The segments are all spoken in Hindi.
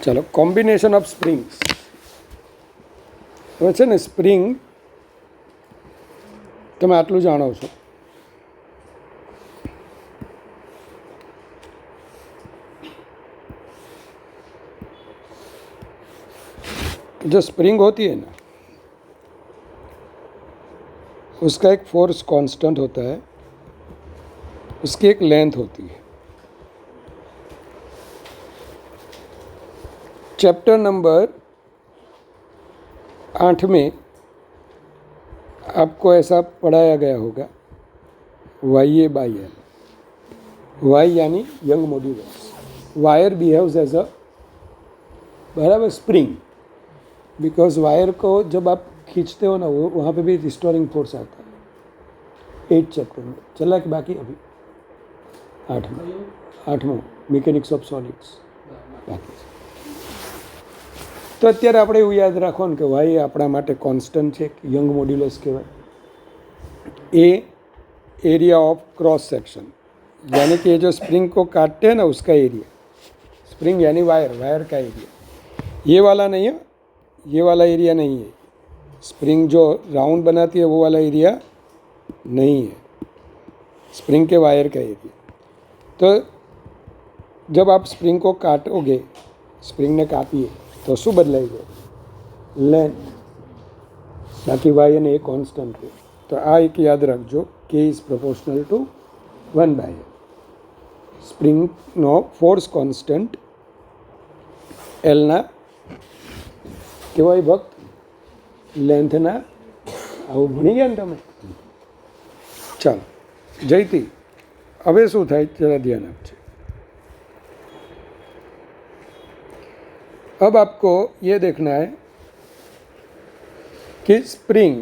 चलो, કોમ્બિનેશન ઓફ સ્પ્રિંગ્સ. હવે છે ને સ્પ્રિંગ તમે આટલું જાણો છો. जो स्प्रिंग होती है ना, उसका एक फोर्स कांस्टेंट होता है, उसकी एक लेंथ होती है. चैप्टर नंबर 8 में आपको ऐसा पढ़ाया गया होगा, वाई बाई एल. वाई यानी young modulus. Wire behaves as a बराबर स्प्रिंग, बिकॉज वायर को जब आप खींचते हो ना, वो वहाँ पे भी रिस्टोरिंग फोर्स आता है. 8 चैप्टर में चला कि बाकी अभी 8 મિકેનિક્સ ઓફ સોલિડ્સ બાકી છે. તો અત્યારે આપણે એવું યાદ રાખો ને કે વાય આપણા માટે કોન્સ્ટન્ટ છે, યંગ મોડ્યુલસ કહેવાય. ए एरिया ऑफ क्रॉस सेक्शन, यानी कि ये जो स्प्रिंग को काटते हैं ना, उसका एरिया. स्प्रिंग यानी वायर, वायर का एरिया. ये वाला नहीं है, ये वाला एरिया नहीं है. स्प्रिंग जो राउंड बनाती है वो वाला एरिया नहीं है, स्प्रिंग के वायर का एरिया. तो जब आप स्प्रिंग को काटोगे, स्प्रिंग ने कापी है तो શું બદલાઈ જાય? લેન્થ. બાકી વાય અને એ કોન્સ્ટન્ટ રહે. તો આ એક યાદ રાખજો, કે ઇઝ પ્રોપોર્શનલ ટુ 1/l. સ્પ્રિંગનો ફોર્સ કોન્સ્ટન્ટ એલના કહેવાય ભક્ત લેન્થના. આવું ભણી ગયા ને તમે? ચાલો જયતી, હવે શું થાય જરા ध्यान આપજો. अब आपको ये देखना है कि स्प्रिंग,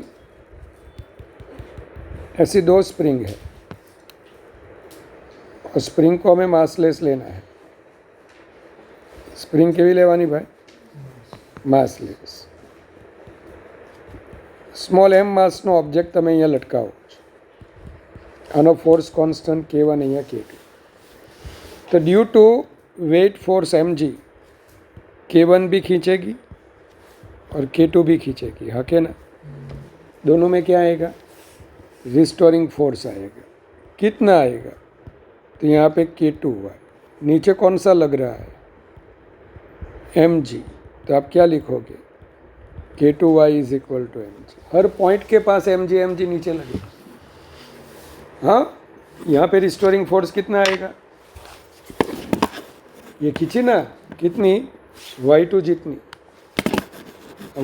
ऐसी 2 स्प्रिंग है और स्प्रिंग को हमें मासलेस लेना है. स्प्रिंग केवी लेवानी भाई? मासलेस. स्मॉल m मासनो ऑब्जेक्ट તમે અહીંયા લટકાવો છો. આનો ફોર્સ કોન્સ્ટન્ટ K1 અહીંયા K2. तो due to weight force mg, K1 भी खींचेगी और K2 भी खींचेगी. हाँ के ना? दोनों में क्या आएगा? रिस्टोरिंग फोर्स आएगा. कितना आएगा? तो यहाँ पे K2 हुआ. नीचे कौन सा लग रहा है? mg. तो आप क्या लिखोगे? K2y is equal to mg. हर पॉइंट के पास mg नीचे लगेगा. हाँ, यहाँ पे रिस्टोरिंग फोर्स कितना आएगा? ये खींची ना, कितनी? y2 जितनी.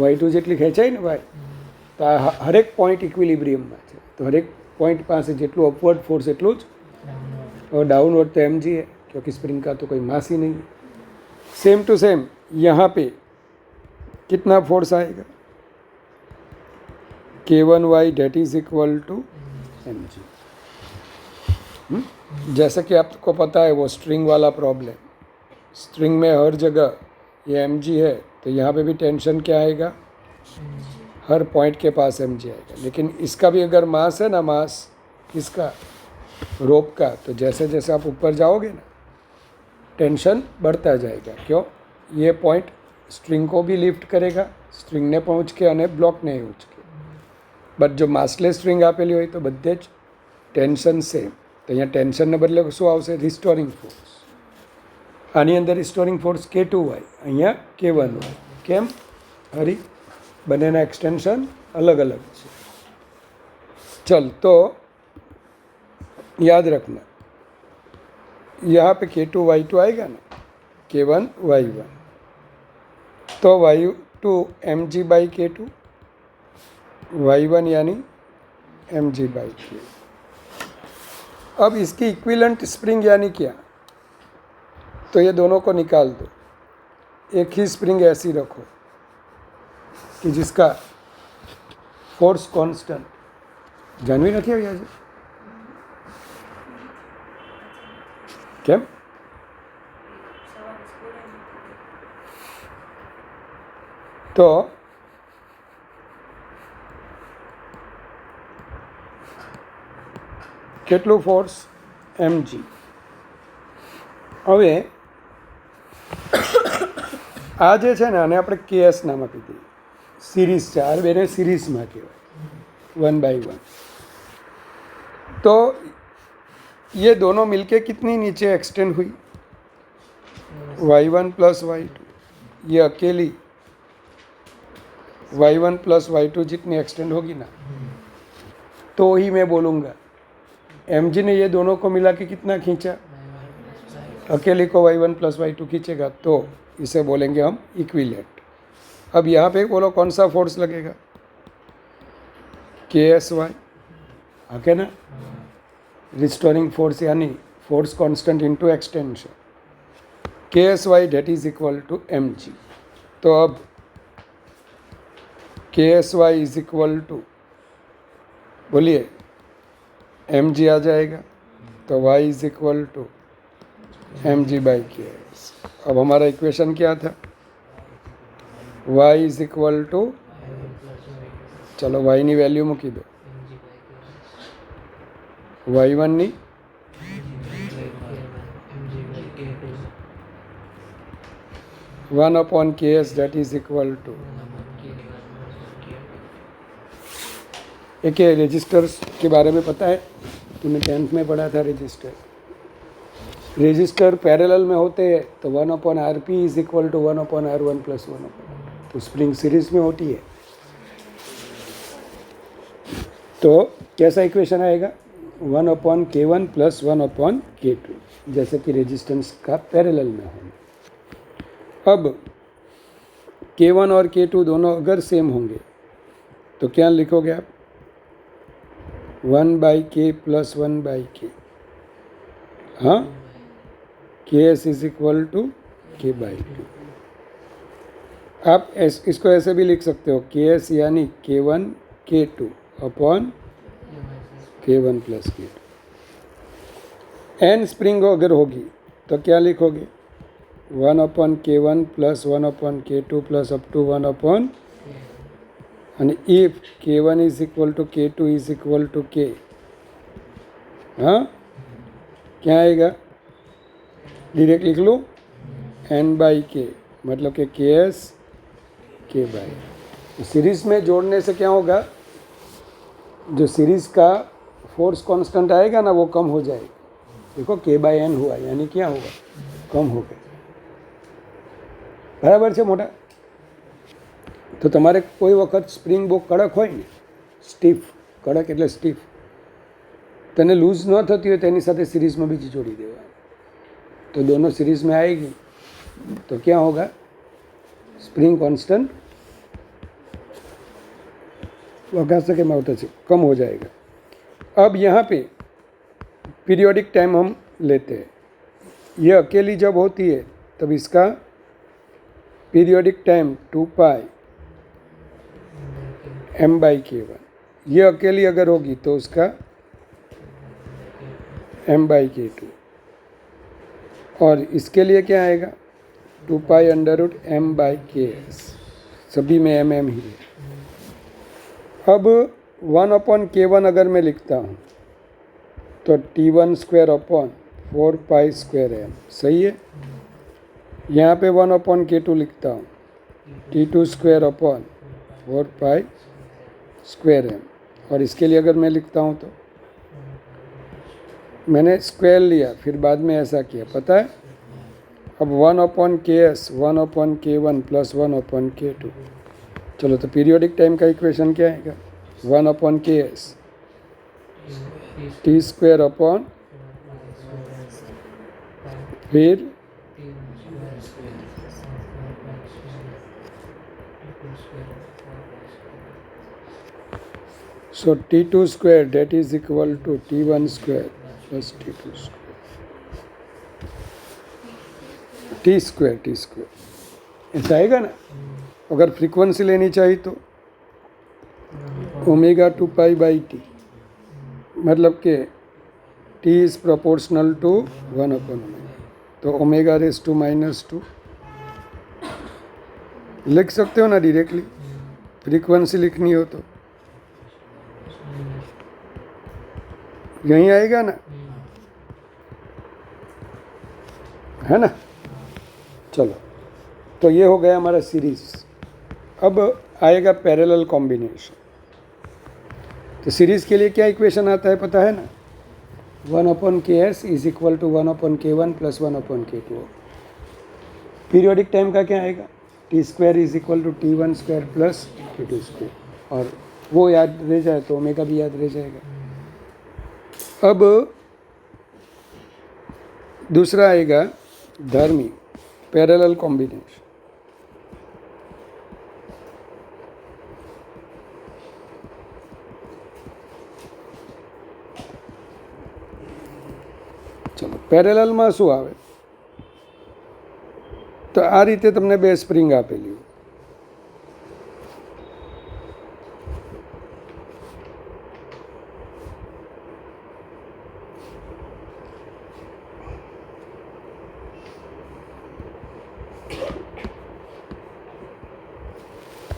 y2 જેટલી ખેંચાય ને ભાઈ, તો આ હરેક પોઈન્ટ ઇક્વિલિબ્રિયમમાં છે. તો હરેક પોઈન્ટ પાસે જેટલું અપવર્ડ ફોર્સ એટલું જ, और डाउनवर्ड तो mg है, क्योंकि स्प्रिंग का तो कोई मास ही नहीं है. सेम टू सेम यहाँ पे कितना फोर्स आएगा? K1y that is equal to mg. जैसे कि आपको पता है वो स्ट्रिंग वाला प्रॉब्लम. स्ट्रिंग में हर जगह ये mg है, तो यहाँ पे भी टेंशन क्या आएगा? हर पॉइंट के पास mg आएगा. लेकिन इसका भी अगर मास है ना, मास किसका? रोप का. तो जैसे जैसे आप ऊपर जाओगे ना, टेंशन बढ़ता जाएगा. क्यों? ये पॉइंट स्ट्रिंग को भी लिफ्ट करेगा, स्ट्रिंग ने पहुँच के અને બ્લોક ને ઉંચકે. બટ જો માસલેસ સ્ટ્રિંગ આપેલી હોય તો બધે જ ટેન્શન સેમ. તો અહીંયા ટેન્શનને બદલે શું આવશે? Restoring force. આની અંદર રિસ્ટોરિંગ ફોર્સ K2y, અહીંયા K1y. કેમ? હરી બંનેના એક્સટેન્શન अलग अलग છે. चल, तो याद रखना, यहाँ पे K2y2 आएगा ना, K1y1. तो y2 mg by K2, y1 यानी mg बाई K. अब इसकी इक्विवेलेंट स्प्रिंग यानी क्या? तो ये दोनों को निकाल दो. एक ही स्प्रिंग ऐसी रखो कि जिसका फोर्स कांस्टेंट. जानवी नहीं आई आज? કેમ? તો કેટલું ફોર્સ? mg. હવે આ જે છે ને આને આપણે કેએસ નામ આપી દઈએ. સિરીઝ છે, આ બેને સિરીઝમાં કહેવાય 1/1. तो ये दोनों मिलके कितनी नीचे एक्सटेंड हुई, y1 प्लस y2. ये अकेली y1 प्लस y2 जितनी एक्सटेंड होगी ना, तो ही मैं बोलूँगा mg ने ये दोनों को मिला के कितना खींचा, अकेली को y1 प्लस y2 खींचेगा, तो इसे बोलेंगे हम इक्विलेंट. अब यहाँ पे बोलो कौन सा फोर्स लगेगा, KSY, ओके ना. रिस्टोरिंग फोर्स यानी force constant into extension, KSY that is equal to mg. तो अब KSY इज इक्वल टू, बोलिए, mg आ जाएगा, तो y is equal to mg by KS. अब हमारा इक्वेशन क्या था, y इज इक्वल टू, चलो y ની વેલ્યુ મૂકી દો, y1 ની one upon KS that is equal to, एक रजिस्टर्स के बारे में पता है, तुमने 10th में पढ़ा था. रजिस्टर पैरेलल में होते हैं तो 1 upon RP is equal to 1 upon R1 plus 1 upon, तो स्प्रिंग सीरीज में होती है. तो कैसा इक्वेशन आएगा, 1 upon K1 plus 1 upon K2, जैसे कि रेजिस्टेंस का पैरेलल में हो. अब K1 और K2 दोनों अगर सेम होंगे तो क्या लिखोगे आप, 1/K प्लस 1/K. हाँ, KS is equal to K/2. आप इसको ऐसे भी लिख सकते हो, KS यानी K1 K2 upon K1 plus K2. N spring अगर होगी तो क्या लिखोगे, 1 upon K1 plus 1 upon K2 plus up to 1 upon, and if K1 is equal to K2 is equal to K, हाँ क्या आएगा, डायरेक्ट लिख लो N/K, मतलब कि KS K/. सीरीज में जोड़ने से क्या होगा, जो सीरीज का फोर्स कांस्टेंट आएगा ना वो कम हो जाएगा. देखो K/N हुआ, यानी क्या होगा, कम हो गया. बराबर છે મોટા. તો તમારે કોઈ વખત સ્પ્રિંગ બહુ કડક હોય ને, સ્ટીફ, કડક એટલે સ્ટીફ, તેને લૂઝ ન થતી હોય તેની સાથે सीरीज़ में બીજી જોડી દેવા, तो दोनों सीरीज़ में आएगी तो क्या होगा, स्प्रिंग कांस्टेंट वका से के माउट से कम हो जाएगा. अब यहाँ पे पीरियोडिक टाइम हम लेते हैं. ये अकेली जब होती है तब इसका पीरियोडिक टाइम 2π m/K1. ये अकेली अगर होगी तो उसका m/K2. और इसके लिए क्या आएगा, 2π √m/KS. सभी में mm ही है. अब 1 अपॉन K1 अगर मैं लिखता हूँ तो T1 square upon 4π square m. सही है. यहाँ पे 1 अपॉन K2 लिखता हूँ, T2 square upon 4π square m. और इसके लिए अगर मैं लिखता हूँ तो मैंने स्क्वायर लिया फिर बाद में ऐसा किया, पता है. अब 1 upon KS 1 upon K1 plus 1 upon K2. चलो, तो पीरियोडिक टाइम का इक्वेशन क्या आएगा, 1 upon KS T square upon, फिर so T2 square that is equal to T1 square plus T2 square. T square ऐसा आएगा ना. अगर फ्रीक्वेंसी लेनी चाहिए तो ओमेगा 2π/T, मतलब कि T is proportional to 1 upon omega, तो ओमेगा रेस टू -2 लिख सकते हो ना डायरेक्टली. फ्रीक्वेंसी लिखनी हो तो यहीं आएगा ना, है ना. चलो, तो ये हो गया हमारा सीरीज। अब आएगा पैरेलल कॉम्बिनेशन। तो सीरीज के लिए क्या इक्वेशन आता है पता है ना, 1/ks is equal to 1/k1 plus 1/k2। Periodic time का क्या आएगा, t² is equal to t1² plus t2²। और वो याद रह जाए तो ओमेगा भी याद रह जाएगा। अब दूसरा आएगा धर्मी पैरेलल कॉम्बिनेशन। चलो પેરેલલમાં શું આવે, તો આ રીતે તમને બે સ્પ્રિંગ આપેલી હોય,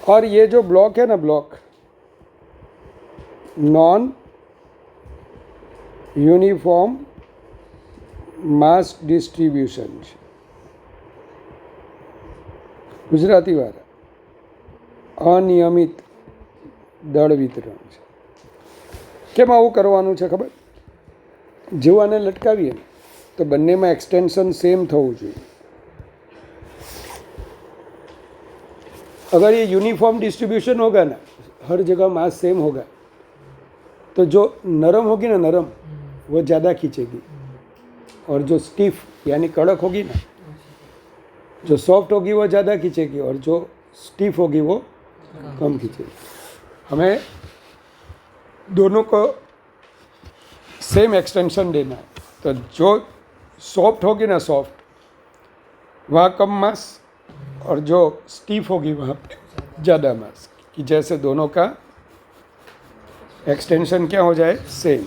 और ये जो ब्लॉक है ना, block non uniform mass distribution છે, ગુજરાતી વાળા અનિયમિત દળ વિતરણ છે। કેમ આવું કરવાનું છે ખબર, જેવું આને લટકાવીએ ને તો બંનેમાં એક્સટેન્શન સેમ થવું જોઈએ। अगर ये यूनिफॉर्म डिस्ट्रीब्यूशन होगा ना, हर जगह मास सेम होगा, तो जो नरम होगी ना, नरम वो ज़्यादा खींचेगी, और जो स्टिफ यानी कड़क होगी ना, जो सॉफ्ट होगी वो ज़्यादा खींचेगी, और जो स्टिफ होगी वो कम खींचेगी। हमें दोनों को सेम एक्सटेंशन देना है। तो जो सॉफ्ट होगी ना, सॉफ्ट वहाँ कम मास, और जो स्टीफ होगी वहाँ पे ज़्यादा मास, कि जैसे दोनों का एक्सटेंशन क्या हो जाए, सेम।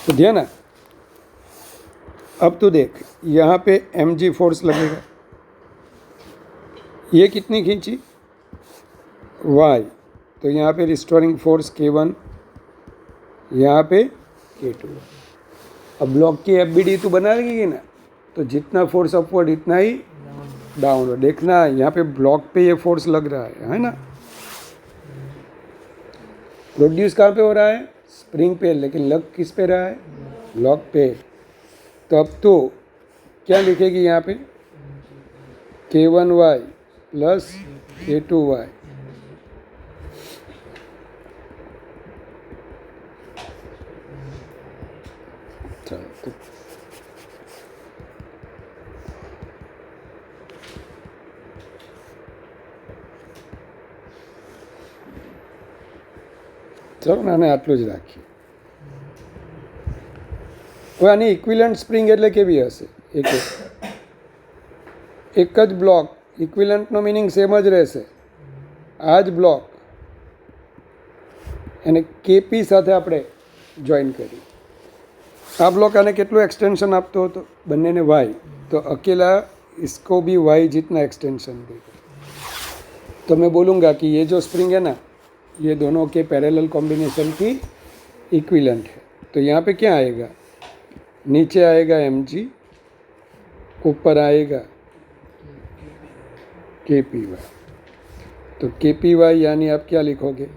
तो ध्यान ना, अब तो देख यहाँ पे mg फोर्स लगेगा, ये कितनी खींची y, तो यहाँ पे रिस्टोरिंग फोर्स k1, यहाँ पे k2। अब ब्लॉक की FBD तो बना लेगी ना, तो जितना फोर्स अपवर्ड इतना ही डाउनवर्ड। देखना यहाँ पे ब्लॉक पे ये फोर्स लग रहा है ना, प्रोड्यूस कहाँ पे हो रहा है, स्प्रिंग पे, लेकिन लग किस पे रहा है, ब्लॉक पे। तो अब तो क्या लिखेगी यहाँ पे, k1y प्लस k2y। चलो ना आटलू ज राखी। હવે આની ઇક્વિલન્ટ સ્પ્રિંગ એટલે કેવી હશે, એક જ બ્લોક, ઇક્વિલન્ટનો મિનિંગ સેમ જ રહેશે। આ જ બ્લોક એને કેપી સાથે આપણે જોઈન કરી, આ બ્લોક આને કેટલું एक्सटेंशन આપતો હતો, બંનેને વાય, તો अकेला इसको भी वाई जितना एक्सटेंशन देगा। तो मैं बोलूँगा कि ये जो स्प्रिंग है ना, ये दोनों के पैरेलल कॉम्बिनेशन की इक्विलेंट है। तो यहाँ पे क्या आएगा, नीचे आएगा mg, ऊपर आएगा kpy। तो kpy यानी आप क्या लिखोगे,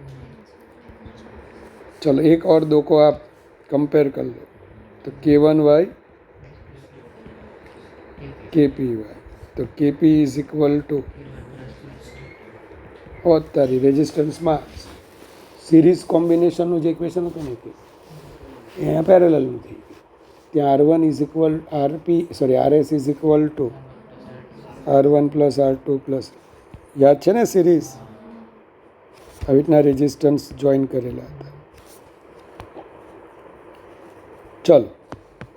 चलो एक और दो को आप कंपेयर कर लो, तो k1y kpy। तो kp इज इक्वल टू, और तारी रेजिस्टन्स में सीरीज कॉम्बिनेशन जो इक्वेशन होता है यहाँ पैरेलल में थी, ત્યાં R1 is equal RS is equal to R1 plus R2 plus, याद है ना सीरीज, अब इतना रेजिस्टेंस ज्वाइन करेला था। चलो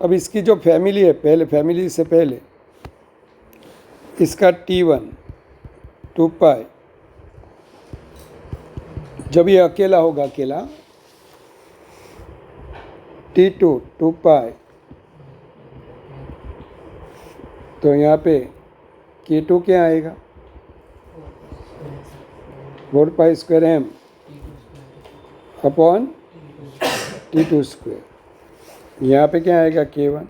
अब इसकी जो फैमिली है, पहले फैमिली से पहले इसका T1 2π, जब ये अकेला होगा, अकेला T2 2π, तो यहाँ पे K2 क्या आएगा, 4π² m अपॉन T2²। यहाँ पे क्या आएगा, K1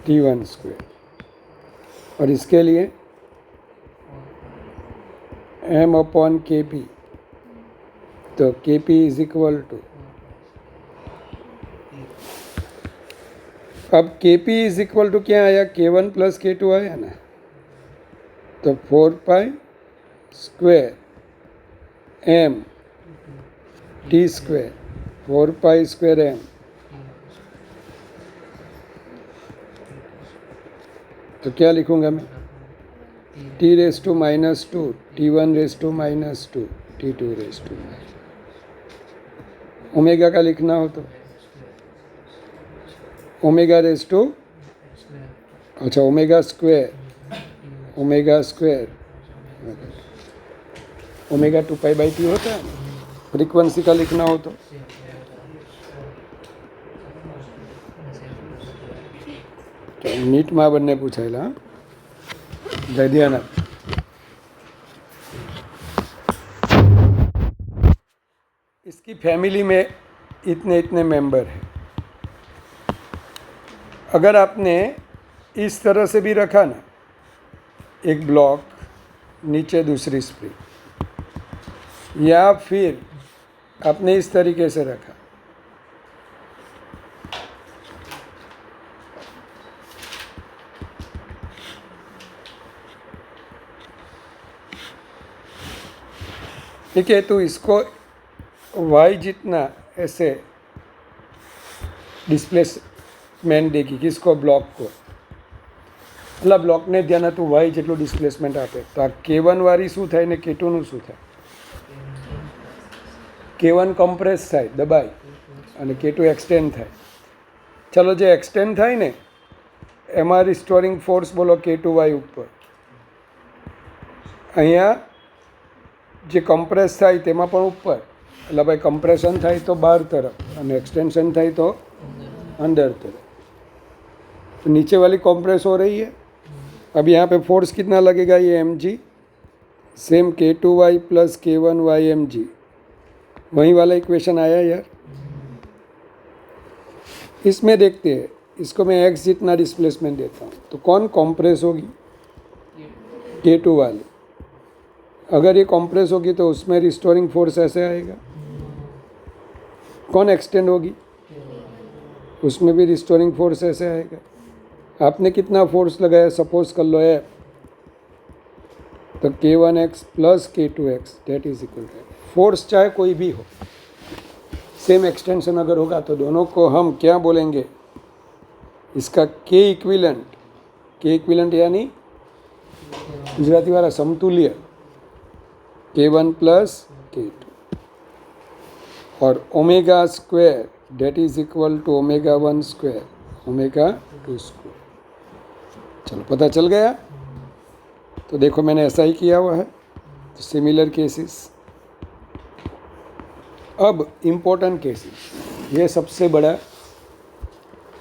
T1²। और इसके लिए m/kp, तो kp इज इक्वल टू, अब kp इज इक्वल टू क्या आया, k1 प्लस k2 आया ना, तो 4 square m t square, 4 square m, तो क्या लिखूंगा मैं, t⁻², t1⁻², t2⁻²। ओमेगा का लिखना हो तो ओमेगा⁻², अच्छा ओमेगा स्क्वायर, ओमेगा 2π/t होता है। फ्रीक्वेंसी का लिखना हो तो नीटમાં બંને પૂછાયેલા, જય ધ્યાન આપ। इसकी फैमिली में इतने इतने मेंबर हैं। अगर आपने इस तरह से भी रखा ना, एक ब्लॉक नीचे दूसरी स्प्रिंग, या फिर आपने इस तरीके से रखा, ठीक है, तो इसको y जितना ऐसे डिस्प्लेसमेंट देगी, किसको, ब्लॉक को, मतलब ब्लॉक ने ધ્યાન હતું y જેટલું ડિસ્પ્લેસમેન્ટ આપે, તો આ k1 વાળી શું થાય ને k2 નું શું થાય, k1 કમ્પ્રેસ થાય, દબાય, અને k2 એક્સટેન્ડ થાય। ચલો, જે એક્સટેન્ડ થાય ને એમાં રિસ્ટોરિંગ ફોર્સ બોલો k2y ઉપર, અહીંયા જે કમ્પ્રેસ થાય તેમાં પણ ઉપર, એટલે ભાઈ કમ્પ્રેશન થાય તો બહાર તરફ અને एक्सटेंशन થાય तो अंदर तरफ। तो नीचे वाली कॉम्प्रेस हो रही है। अब यहाँ पे फोर्स कितना लगेगा, ये mg, same k2y plus k1y mg, वही वाला इक्वेशन आया यार। इसमें देखते हैं, इसको मैं x जितना डिस्प्लेसमेंट देता हूँ, तो कौन कॉम्प्रेस होगी, k2 वाली। अगर ये कॉम्प्रेस होगी तो उसमें रिस्टोरिंग फोर्स ऐसे आएगा। कौन एक्सटेंड होगी, उसमें भी रिस्टोरिंग फोर्स ऐसे आएगा। आपने कितना फोर्स लगाया, सपोज कर लो है, तो k1x plus k2x that is equal to, force चाहे कोई भी हो, सेम एक्सटेंशन अगर होगा तो दोनों को हम क्या बोलेंगे, इसका k इक्विलेंट यानी गुजराती वाला समतुल्य, k1 प्लस k2, और omega square that is equal to ω1 square, ω2 square. चलो, पता चल गया। तो देखो मैंने ऐसा ही किया हुआ है, तो सिमिलर केसेस। अब इम्पोर्टेंट केसेस, ये सबसे बड़ा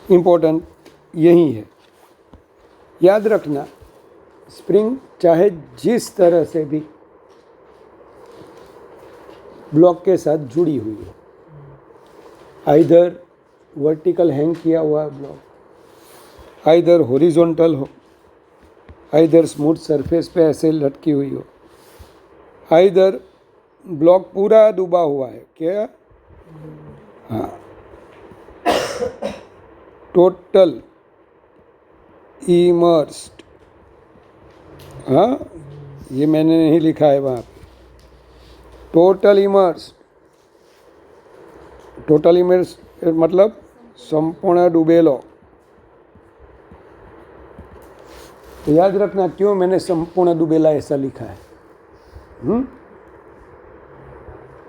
इम्पोर्टेंट यही है। याद रखना, स्प्रिंग चाहे जिस तरह से भी ब्लॉक के साथ जुड़ी हुई हो, आइदर वर्टिकल हैंग किया हुआ ब्लॉक, आइदर हॉरिजॉन्टल हो, आइदर स्मूथ सरफेस पे ऐसे लटकी हुई हो, आइदर ब्लॉक पूरा डूबा हुआ है, क्या, हाँ, टोटल इमर्स्ड, हाँ, ये मैंने नहीं लिखा है वहाँ पे, टोटल इमर्स मतलब संपूर्ण डूबेलो। तो याद रखना क्यों मैंने संपूर्ण डूबेला ऐसा लिखा है।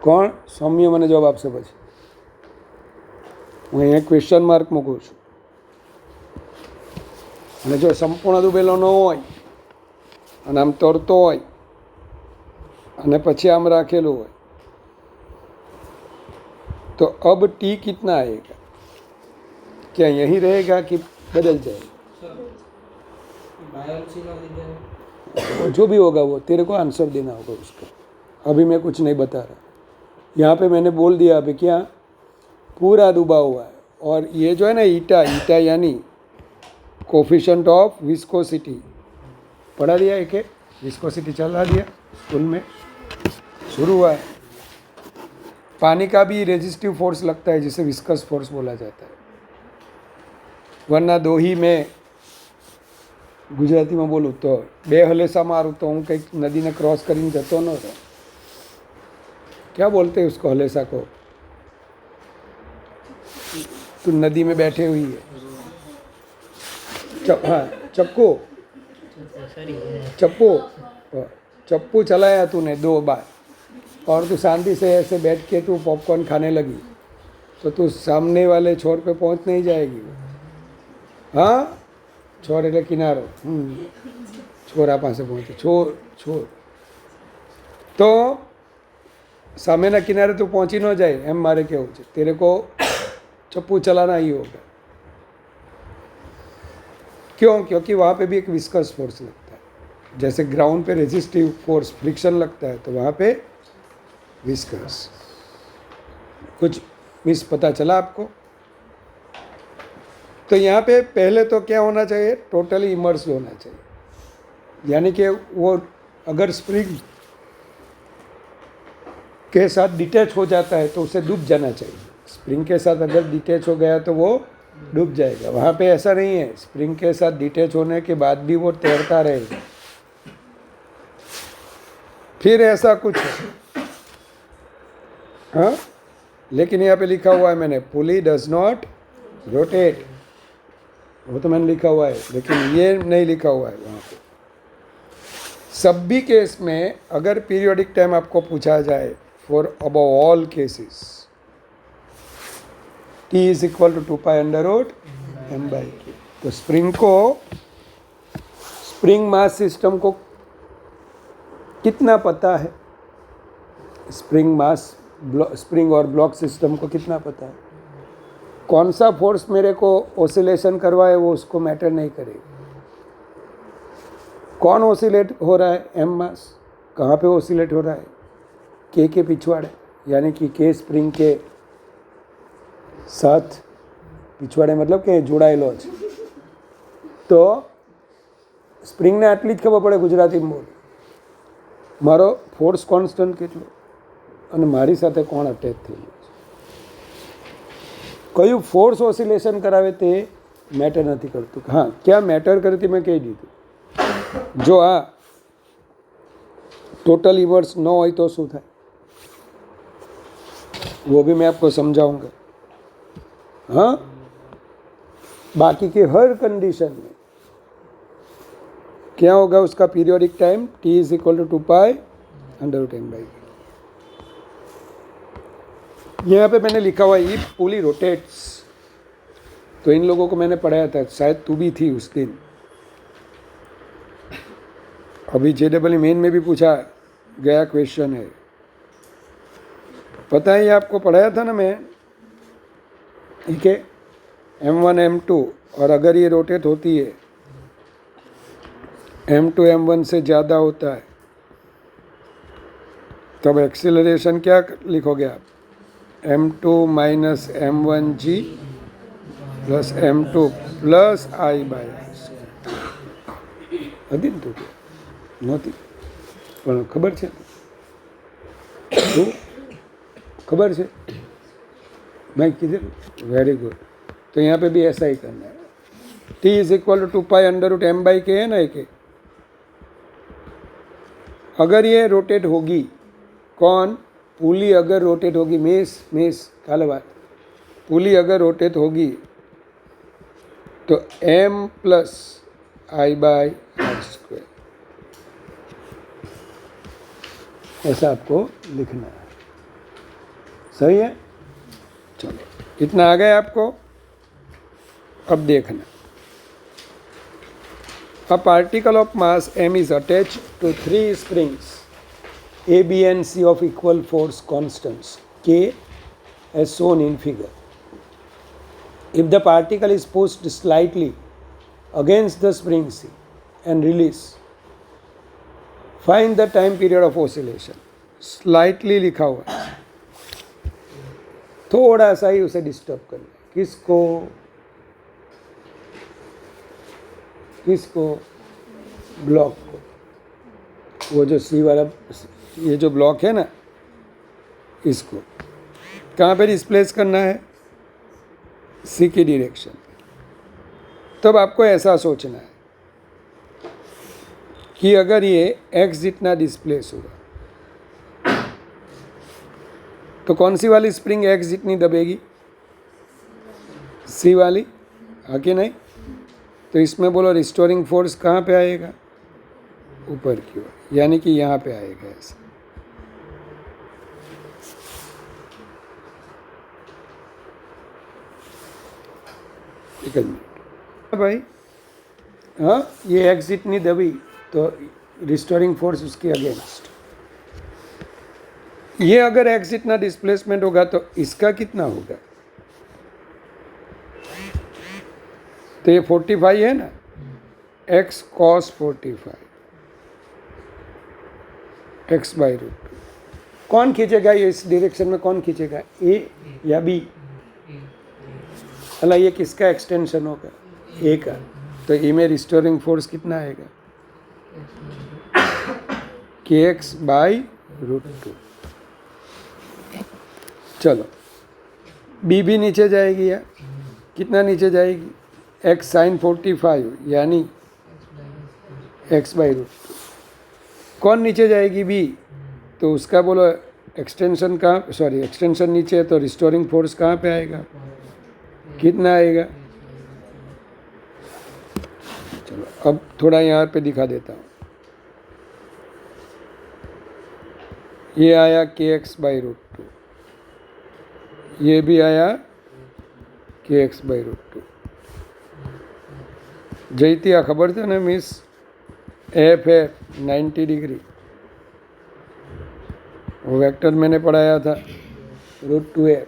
कौन सौम्य મને જવાબ આપશે પછી, હું અહીંયા ક્વેશ્ચન માર્ક મૂકું છું। અને જો સંપૂર્ણ ડૂબેલો ન હોય અને આમ તરતો હોય અને પછી આમ રાખેલું હોય, तो अब टी कितना आएगा, क्या यही रहेगा कि बदल जाएगा, जो भी होगा वो तेरे को आंसर देना होगा उसका। अभी मैं कुछ नहीं बता रहा, यहाँ पे मैंने बोल दिया अभी क्या, पूरा डूबा हुआ है। और ये जो है ना ईटा यानी कोफिशिएंट ऑफ विस्कोसिटी, पढ़ा दिया एक विस्कोसिटी चला दिया स्कूल में, शुरू हुआ है। पानी का भी रेजिस्टिव फोर्स लगता है जिसे विस्कस फोर्स बोला जाता है। वरना दो ही में गुजराती में बोलूँ तो बे हलेसा मारूँ तो हूँ कंईक नदी ने क्रॉस करीने जतो न रहो। क्या बोलते हैं उसको हलेसा को? तू नदी में बैठे हुई है, हाँ चप्पू, चप्पू चलाया तूने 2 बार और तू शांति से ऐसे बैठ के तू पॉपकॉर्न खाने लगी तो तू सामने वाले छोर पे पहुंच नहीं जाएगी। हाँ, छोर એટલે કિનારો, છોરા પાસે પહોંચે, છોર તો સામેના કિનારે તું પહોંચી ન જાય એમ મારે કહેવું છે। तेरे को चप्पू चलाना ही होगा। क्यों? क्योंकि वहाँ पे भी एक विस्कस फोर्स लगता है। जैसे ग्राउंड पे रेजिस्टिव फोर्स फ्रिक्शन लगता है तो वहाँ पे विस्कस। कुछ मिस पता चला आपको? तो यहाँ पे पहले तो क्या होना चाहिए? टोटली इमर्स होना चाहिए। यानी कि वो अगर स्प्रिंग के साथ डिटैच हो जाता है तो उसे डूब जाना चाहिए। स्प्रिंग के साथ अगर डिटैच हो गया तो वो डूब जाएगा। वहाँ पे ऐसा नहीं है, स्प्रिंग के साथ डिटैच होने के बाद भी वो तैरता रहेगा। फिर ऐसा कुछ है, हाँ, लेकिन यहाँ पे लिखा हुआ है मैंने, पुली डज नॉट रोटेट, वो तो मैंने लिखा हुआ है, लेकिन ये नहीं लिखा हुआ है वहाँ पे। सब भी केस में अगर पीरियोडिक टाइम आपको पूछा जाए, for above all cases T is equal to 2 pi under root m/k। तो स्प्रिंग मास सिस्टम को कितना पता है? स्प्रिंग और ब्लॉक सिस्टम को कितना पता है? कौन सा फोर्स मेरे को ओसिलेशन करवाए वो उसको मैटर नहीं करेगा। कौन ओसिलेट हो रहा है? एम मास। कहाँ पे ओसिलेट हो रहा है? के पिछवाड़े, यानी कि के स्प्रिंग के साथ पिछवाड़े मतलब કે જોડાયેલો છે। તો સ્પ્રિંગને આટલી જ ખબર પડે ગુજરાતીમાં બોલ, મારો ફોર્સ કોન્સ્ટન્ટ કેટલો અને મારી સાથે કોણ અટેચ થઈ ગયું છે, કયું ફોર્સ ઓસિલેશન કરાવે તે મેટર નથી કરતું। હા, ક્યાં મેટર કરે તે મેં કહી દીધું। જો આ टोटल इवर्स न हो तो शू था, वो भी मैं आपको समझाऊंगा। हाँ, बाकी के हर कंडीशन में क्या होगा? उसका periodic time T is equal to 2 pi under root m/k। यहाँ पे मैंने लिखा हुआ इफ पुली रोटेट्स, तो इन लोगों को मैंने पढ़ाया था, शायद तू भी थी उस दिन। अभी JEE मेन में भी पूछा गया क्वेश्चन है, पता है? ये आपको पढ़ाया था ना मैं, ठीक है, M1 M2, और अगर ये रोटेट होती है M2 M1 से ज़्यादा होता है तब एक्सीलरेशन क्या लिखोगे आप? M2 minus M1g plus M2 plus I/r। હતી ને? તો નહોતી પણ ખબર છે, શું खबर है? मैं किधर? Very good. तो यहाँ पे भी ऐसा ही करना है। T is equal to 2 pi under root m/k है ना, एक अगर ये रोटेट होगी, कौन? पुली अगर रोटेट होगी, मिस काले बात, पुली अगर रोटेट होगी तो m प्लस I/r², ऐसा आपको लिखना है। सही है? चलो, इतना आ गया आपको। अब देखना, a particle of mass m is attached to 3 springs A, B and C of equal force constants K as shown in figure. If the particle is pushed slightly against the spring C and released, find the time period of oscillation। Slightly लिखा हुआ है, थोड़ा सा ही उसे डिस्टर्ब करना। किसको? ब्लॉक को, वो जो सी वाला, ये जो ब्लॉक है ना, इसको कहाँ पे डिस्प्लेस करना है, सी की डायरेक्शन। तब आपको ऐसा सोचना है कि अगर ये एक्स जितना डिस्प्लेस होगा तो कौन सी वाली स्प्रिंग एक्स जितनी दबेगी, सी वाली, हाँ कि नहीं? तो इसमें बोलो रिस्टोरिंग फोर्स कहाँ पे आएगा, ऊपर की ओर, यानी कि यहाँ पे आएगा ऐसा। एक मिनट भाई, हाँ ये एक्स जितनी दबी तो रिस्टोरिंग फोर्स उसके अगेंस्ट। ये अगर एक्स जितना डिस्प्लेसमेंट होगा तो इसका कितना होगा, तो ये 45 है ना, x cos 45 x by root 2। कौन खींचेगा ये इस डायरेक्शन में, कौन खींचेगा, ए या बी? अला ये किसका एक्सटेंशन होगा, ए का। तो ए में रिस्टोरिंग फोर्स कितना आएगा, के एक्स बाई रूट 2। चलो बी भी नीचे जाएगी यार, कितना नीचे जाएगी, एक्स साइन 45 यानी एक्स बाई रूट 2। कौन नीचे जाएगी, बी। तो उसका बोलो एक्सटेंशन कहाँ, सॉरी एक्सटेंशन नीचे है तो रिस्टोरिंग फोर्स कहाँ पे आएगा, कितना आएगा। चलो अब थोड़ा यहाँ पे दिखा देता हूँ। ये आया के एक्स बाई रूट 2, ये भी आया के एक्स बाई रूट 2। जयती आ खबर थे ना मिस, एफ है 90 डिग्री, वो वेक्टर मैंने पढ़ाया था रूट 2 एफ।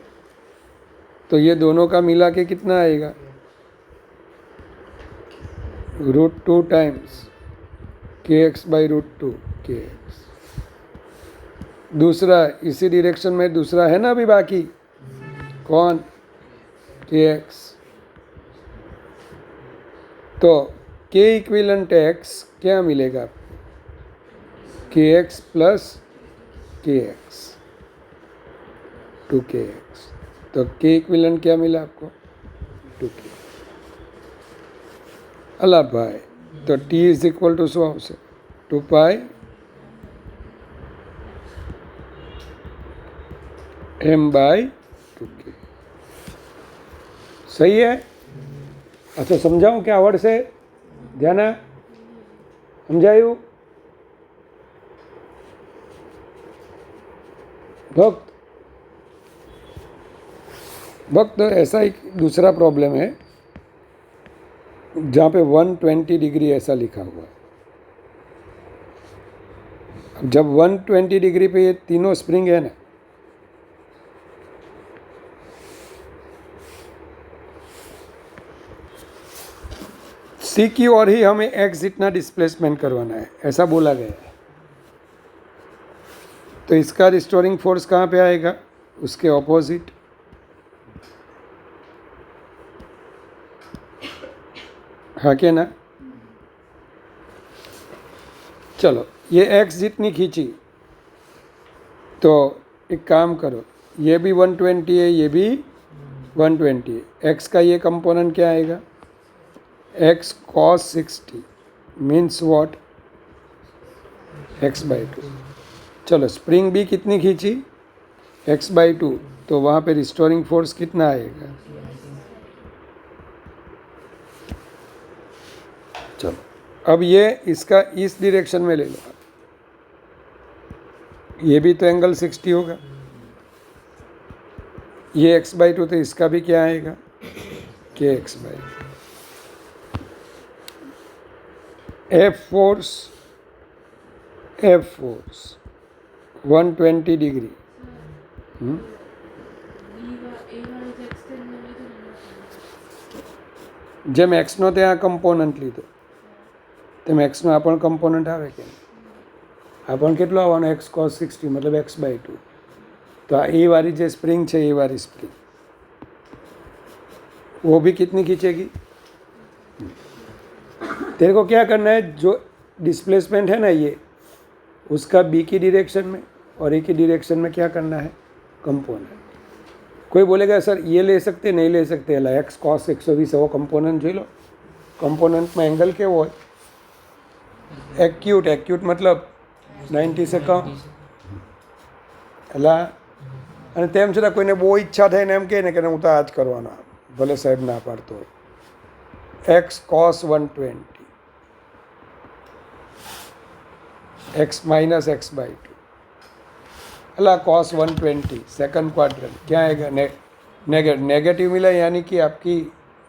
तो ये दोनों का मिला के कितना आएगा, रूट 2 टाइम्स के एक्स बाई रूट 2 के एक्स। दूसरा इसी डायरेक्शन में दूसरा है ना अभी बाकी, कौन, के एक्स। तो के इक्विवेलेंट एक्स क्या मिलेगा आपको, के एक्स प्लस के एक्स, 2 के एक्स। तो के इक्विवेलेंट क्या मिला आपको, 2 के। अला भाई तो टी इज इक्वल टू શું આવશે, 2 પાઈ एम बाई 2 के। सही है। अच्छा समझाऊँ क्या वर्ड से, ध्यान समझायु भक्त। भक्त ऐसा एक दूसरा प्रॉब्लम है जहाँ पे 120 डिग्री ऐसा लिखा हुआ है। अब जब 120 डिग्री पे ये तीनों स्प्रिंग है ना, सी की ओर ही हमें एक्स जितना डिस्प्लेसमेंट करवाना है, ऐसा बोला गया है। तो इसका रिस्टोरिंग फोर्स कहाँ पे आएगा, उसके ऑपोजिट। हाँ क्या ना। चलो ये एक्स जितनी खींची तो एक काम करो, ये भी 120 है, ये भी 120 है। एक्स का ये कंपोनेंट क्या आएगा, x cos 60 means what, x by 2। चलो स्प्रिंग भी कितनी खींची, एक्स बाई 2, तो वहाँ पे रिस्टोरिंग फोर्स कितना आएगा। चलो अब ये इसका इस डायरेक्शन में ले लो, ये भी तो एंगल 60 होगा। ये एक्स बाई 2 तो इसका भी क्या आएगा, के x by 2। F force 120 degree. જેમ એક્સનો ત્યાં કમ્પોનન્ટ લીધો તેમ એક્સનો આ પણ કમ્પોનન્ટ આવે કે આ પણ કેટલો આવવાનો, એક્સ કોસ 60 मतलब एक्स बाई 2। तो ये वाली जो स्प्रिंग है, ये वाली स्प्रिंग वो भी कितनी खींचेगी। तेरे को क्या करना है, जो डिस्प्लेसमेंट है ना ये, उसका बी की डायरेक्शन में और ए की डायरेक्शन में क्या करना है, कंपोनेंट। कोई बोलेगा सर ये ले सकते नहीं ले सकते, એટલે एक्स कॉस 120 એવો કમ્પોનન્ટ જોઈ લો। કમ્પોનન્ટમાં એંગલ કેવો હોય, એક્યુટ। એક્યુટ મતલબ 90 से कम। એટલે અને તેમ છતાં કોઈને બહુ ઈચ્છા થઈને એમ કહે ને કે હું તો આ જ કરવાનો, ભલે સાહેબ ના પાડતો હોય, x cos 120 x minus x by 2, अला कॉस 120 सेकंड क्वाड्रेंट क्या आएगा, नेगेटिव मिला, यानी कि आपकी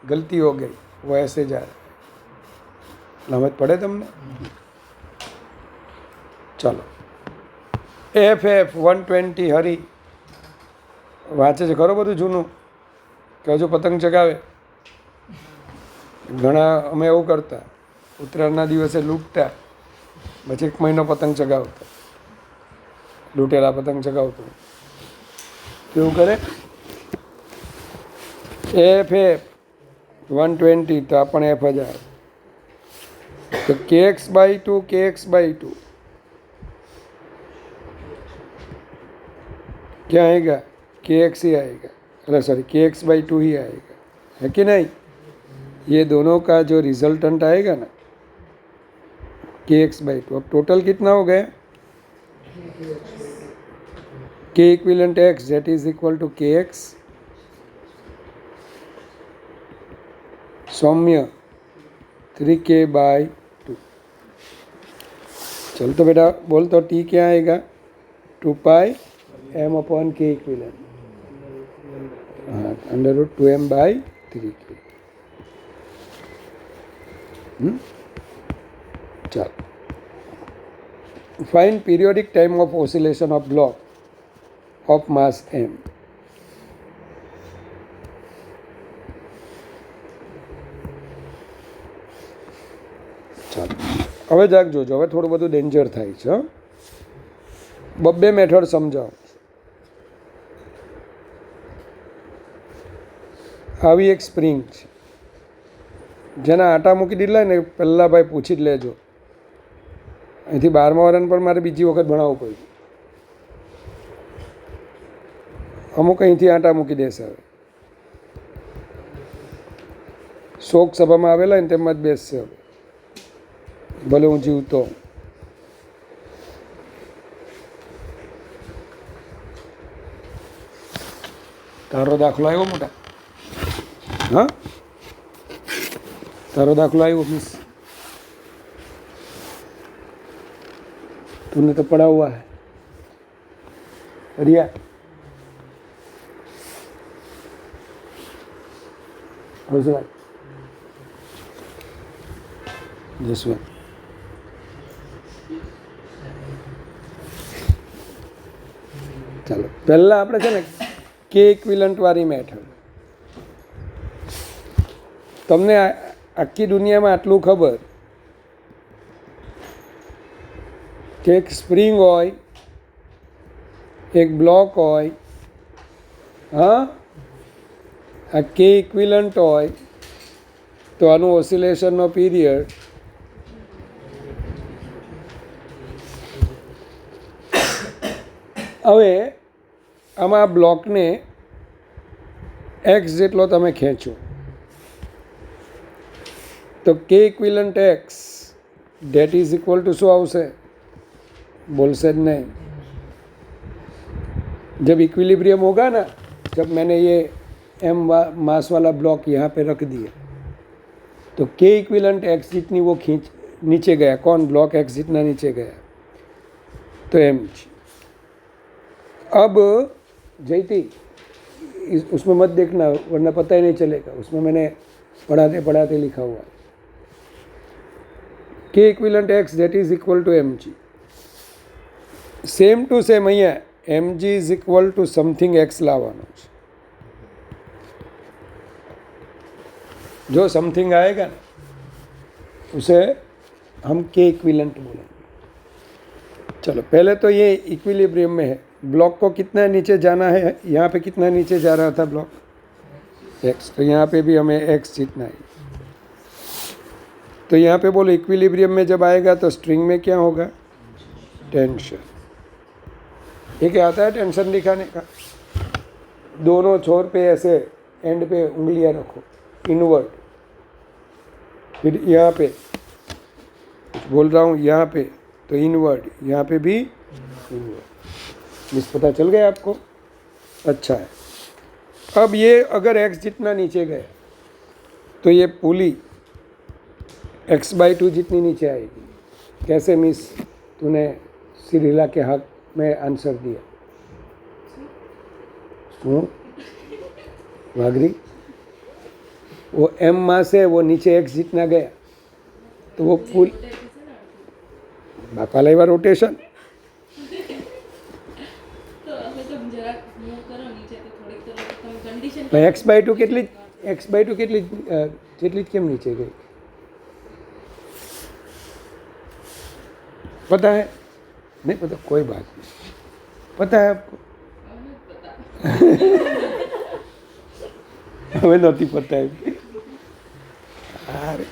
गलती हो गई, वो ऐसे जा रहा है। समझ पड़े तुमने? चलो एफ 120 हरी वाँचे છે ખરો બધું જૂનું કે હજુ પતંગ ચગાવે? ઘણા અમે એવું કરતા, ઉત્તરાયણના દિવસે લૂંટતા, પછી 1 મહિનો પતંગ ચગાવતા, લૂંટેલા પતંગ ચગાવતો કેવું કરે, એફ 120 તો આપણે એફ 1000, तो kx/2 kx/2 क्या आएगा, kx ही आएगा, अरे सॉरी kx/2 ही आएगा, है कि नहीं? ये दोनों का जो रिजल्टेंट आएगा ना kx/2, अब टोटल कितना हो गया, k equivalent x that is equal to kx सौम्य 3k/2। चल तो बेटा बोल तो t क्या आएगा, 2π m/k इक्विवेलेंट, हाँ √2m/3k। चल find periodic time of oscillation of block of mass m। ચાલો હવે જાગ જોજો, હવે થોડું બધું ડેન્જર થાય છે। બબ્બે મેથડ સમજાવું। આવી એક સ્પ્રિંગ છે જેના આટા મૂકી દીધલા ને, પહેલાં ભાઈ પૂછી જ લેજો, અહીંથી 12મા વાળાને પણ મારે બીજી વખત ભણાવવું પડ્યું, અમુક અહીંથી આટા મૂકી દેશે। હવે શોક સભામાં આવેલા ને તેમાં જ બેસશે, હવે ભલે હું જીવતો। તારો દાખલો આવ્યો મોટા? हाँ तारो दाखलो आयो मिस, तूने तो पढ़ा हुआ है रिया। जसवंत चलो पहला આપણે છે ને કે ઇક્વિવેલન્ટ વાળી મેથડ। તમને આખી દુનિયામાં આટલું ખબર કે એક સ્પ્રિંગ હોય, એક બ્લોક હોય, હા, આ કે ઇક્વિવેલન્ટ હોય તો આનું ઓસિલેશનનો પીરિયડ હવે આમાં આ બ્લોકને એક્સ જેટલો તમે ખેંચો तो k equivalent x that is equal to शो आवशे, बोलसे नहीं। जब इक्विलिब्रियम होगा ना, जब मैंने ये m मास वाला ब्लॉक यहाँ पे रख दिया तो k इक्विवेलेंट x जितनी वो खींच नीचे गया, कौन, ब्लॉक x जितना नीचे गया तो m। अब जयती उसमें मत देखना वरना पता ही नहीं चलेगा, उसमें मैंने पढ़ाते पढ़ाते लिखा हुआ है k equivalent x that is equal to mg। Same to same અહીંયા mg is equal to something x लावानो છે। जो समथिंग आएगा ना उसे हम k इक्विवेलेंट बोलेंगे। चलो पहले तो ये इक्विलिब्रियम में है, ब्लॉक को कितना नीचे जाना है, यहाँ पे कितना नीचे जा रहा था ब्लॉक x, तो यहाँ पे भी हमें x जितना है। तो यहाँ पे बोलो इक्विलिब्रियम में जब आएगा तो स्ट्रिंग में क्या होगा? टेंशन। ये क्या आता है टेंशन दिखाने का? दोनों छोर पे ऐसे एंड पे उंगलियां रखो इनवर्ड, फिर यहाँ पे बोल रहा हूँ यहाँ पे तो इनवर्ड, यहाँ पे भी इनवर्ड। मिस पता चल गया आपको? अच्छा है। अब ये अगर x जितना नीचे गया तो ये पुली x/2 जितनी नीचे आएगी। कैसे मिस? तूने सिर हिला के हक में आंसर दिया। वागरी वो m मास है, वो नीचे x जितना गया तो वो पुल बापा लेवा रोटेशन। x/2 કેટલી x/2 કેટલી જેટલી કેમ નીચે ગઈ? पता है? नहीं पता, कोई बात नहीं। पता है आपको? हमें नहीं पता है। अरे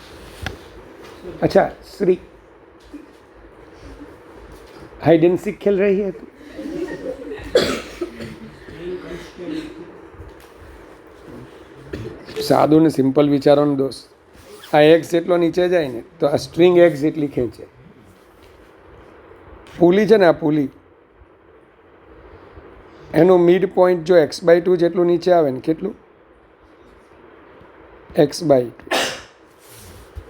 अच्छा श्री, हाइड एंड सीक खेल रही है तू? सादू ने सिंपल विचारो ने दोस्त, आ एक्स જેટલો નીચે જાય ને તો આ સ્ટ્રિંગ એક્સ જેટલી ખેંચે। પુલી છે ને આ પુલી, એનું મિડ પોઈન્ટ જો x/2 જેટલું નીચે આવે ને, કેટલું? x/2,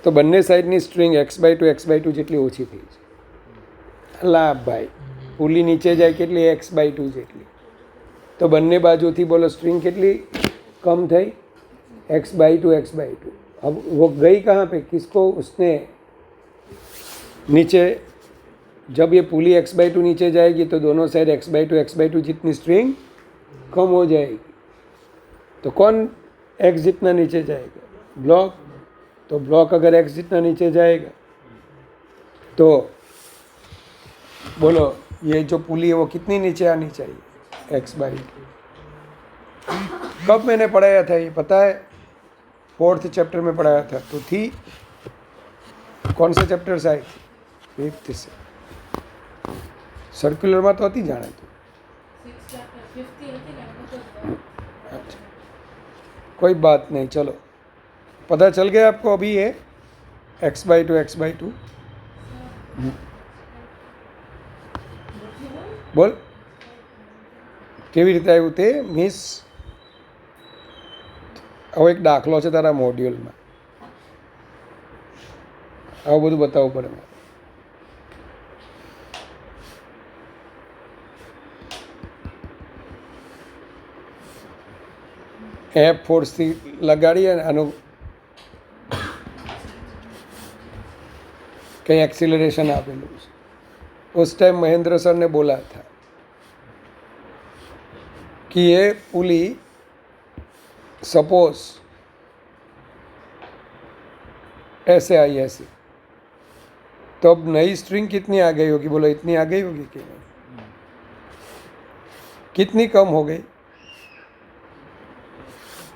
તો બંને સાઈડની સ્ટ્રિંગ x/2 જેટલી ઓછી થઈ છે। અલા ભાઈ, પુલી નીચે જાય કેટલી? x/2 જેટલી। તો બંને બાજુથી બોલો સ્ટ્રિંગ કેટલી कम થઈ? x/2। अब वो गई कहाँ पे? किसको? उसने नीचे, जब ये पुली x/2 नीचे जाएगी तो दोनों साइड x/2 जितनी स्ट्रिंग कम हो जाएगी। तो कौन x जितना नीचे जाएगा? ब्लॉक। तो ब्लॉक अगर x जितना नीचे जाएगा तो बोलो ये जो पुली है वो कितनी नीचे आनी चाहिए? x/2। कब मैंने पढ़ाया था ये पता है? 4th चैप्टर में पढ़ाया था। तो थी कौन से चैप्टर से आई थी? 5th से। सर्कुलर में तो अति जाने तो अच्छा, कोई बात नहीं, चलो पता चल गया आपको अभी ये x/2 बोल केवी रीते आव्युं ते मिस? હવે એક દાખલો છે તારા મોડ્યુલમાં, આવું બધું બતાવવું પડે મારે। એફ ફોર્સથી લગાડીએ ને આનું કંઈ एक्सीलरेशन આપેલું છે। उस टाइम महेंद्र सर ने बोला था कि ये पुली सपोज ऐसे आई ऐसे, तो अब नई स्ट्रिंग कितनी आ गई होगी? बोलो इतनी आ गई होगी कि नहीं? कितनी कम हो गई?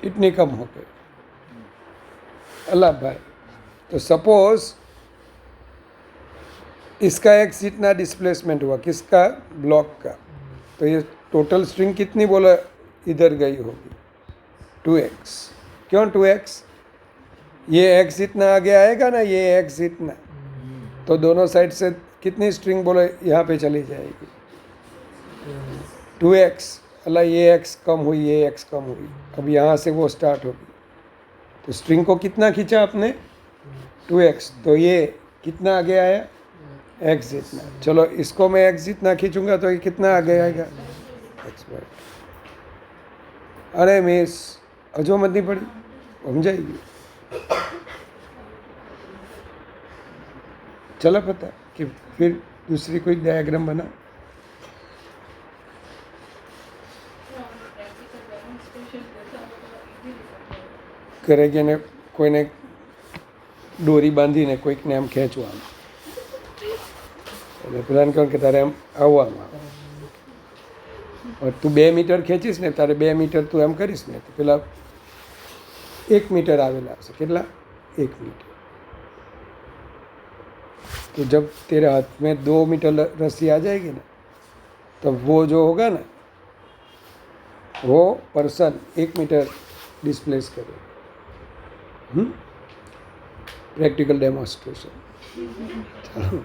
इतनी कम हो गई। अल्लाह भाई, तो सपोज इसका x जितना डिस्प्लेसमेंट हुआ, किसका? ब्लॉक का। तो ये टोटल स्ट्रिंग कितनी बोलो इधर गई होगी? 2x। क्यों 2x? ये x जितना आगे आएगा ना, ये x जितना, तो दोनों साइड से कितनी स्ट्रिंग बोलो यहाँ पे चली जाएगी? 2x। अल्लाह ये x कम हुई, ये x कम हुई। अब यहाँ से वो स्टार्ट होगी, तो स्ट्रिंग को कितना खींचा आपने? 2x। तो ये कितना आगे आया? x जितना। चलो इसको मैं x जितना खींचूंगा तो ये कितना आगे आएगा? x/2। अरे मिस हजूमत नहीं पड़ी, समझाएगी? चलो पता कि फिर दूसरी कोई डायग्राम बना करेगी ने कोई ने डोरी बांधी ने कोईक ने आम खेंचवानुं, એટલે પ્લાન કરો કે તારે આમ આવવાનું, તું 2 મીટર ખેંચીશ ને, તારે 2 મીટર તું એમ કરીશ ને તો પેલા 1 મીટર આવેલા હશે। કેટલા? 1 મીટર। तो जब तेरे हाथ में 2 मीटर रस्सी आ जाएगी ना, तब वो जो होगा ना, वो पर्सन 1 मीटर डिस्प्लेस करेगा। Practical demonstration. चलो,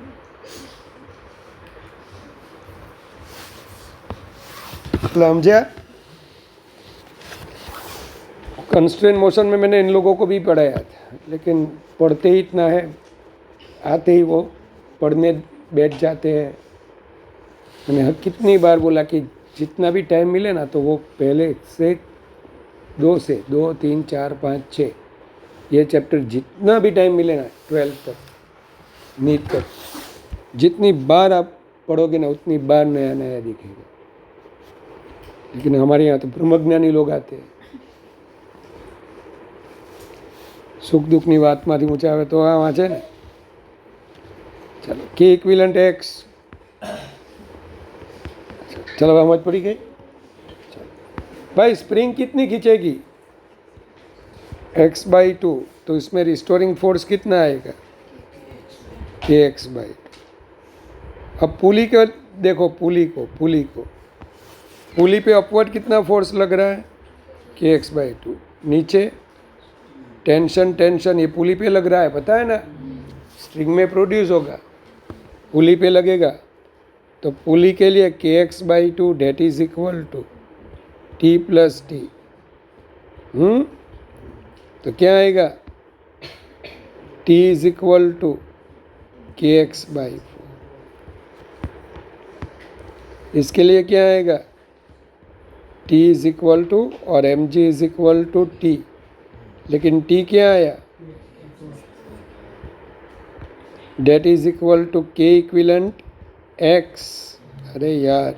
समझा? कंस्ट्रेन मोशन में मैंने इन लोगों को भी पढ़ाया था, लेकिन पढ़ते ही इतना है, आते ही वो पढ़ने बैठ जाते हैं। मैंने कितनी बार बोला कि जितना भी टाइम मिले ना, तो वो पहले से 2 से 2, 3, 4, 5, 6 ये चैप्टर जितना भी टाइम मिले ना, 12 तक, नीट तक, जितनी बार आप पढ़ोगे ना, उतनी बार नया नया दिखेगा। लेकिन हमारे यहाँ तो ब्रह्मज्ञानी लोग आते हैं, સુખ દુઃખની વાતમાંથી ઊંચા આવે તો આ વાંચે ને। ચલો, કે ઇક્વિલન્ટ એક્સ, चलो समझ पड़ी गई। भाई स्प्रिंग कितनी खींचेगी? x/2, तो इसमें रिस्टोरिंग फोर्स कितना आएगा? kx/2। अब पुली को देखो, पुली को पुली पे अपवर्ड कितना फोर्स लग रहा है? kx/2। नीचे टेंशन ये पुली पे लग रहा है, पता है ना, स्ट्रिंग में प्रोड्यूस होगा, पुली पे लगेगा। तो पुली के लिए kx/2 that is equal to t plus t. तो क्या आएगा? t is equal to kx/4। इसके लिए क्या आएगा? t इज इक्वल टू, और mg is equal to t, लेकिन t क्या आया? That is equal to k equivalent x। अरे यार,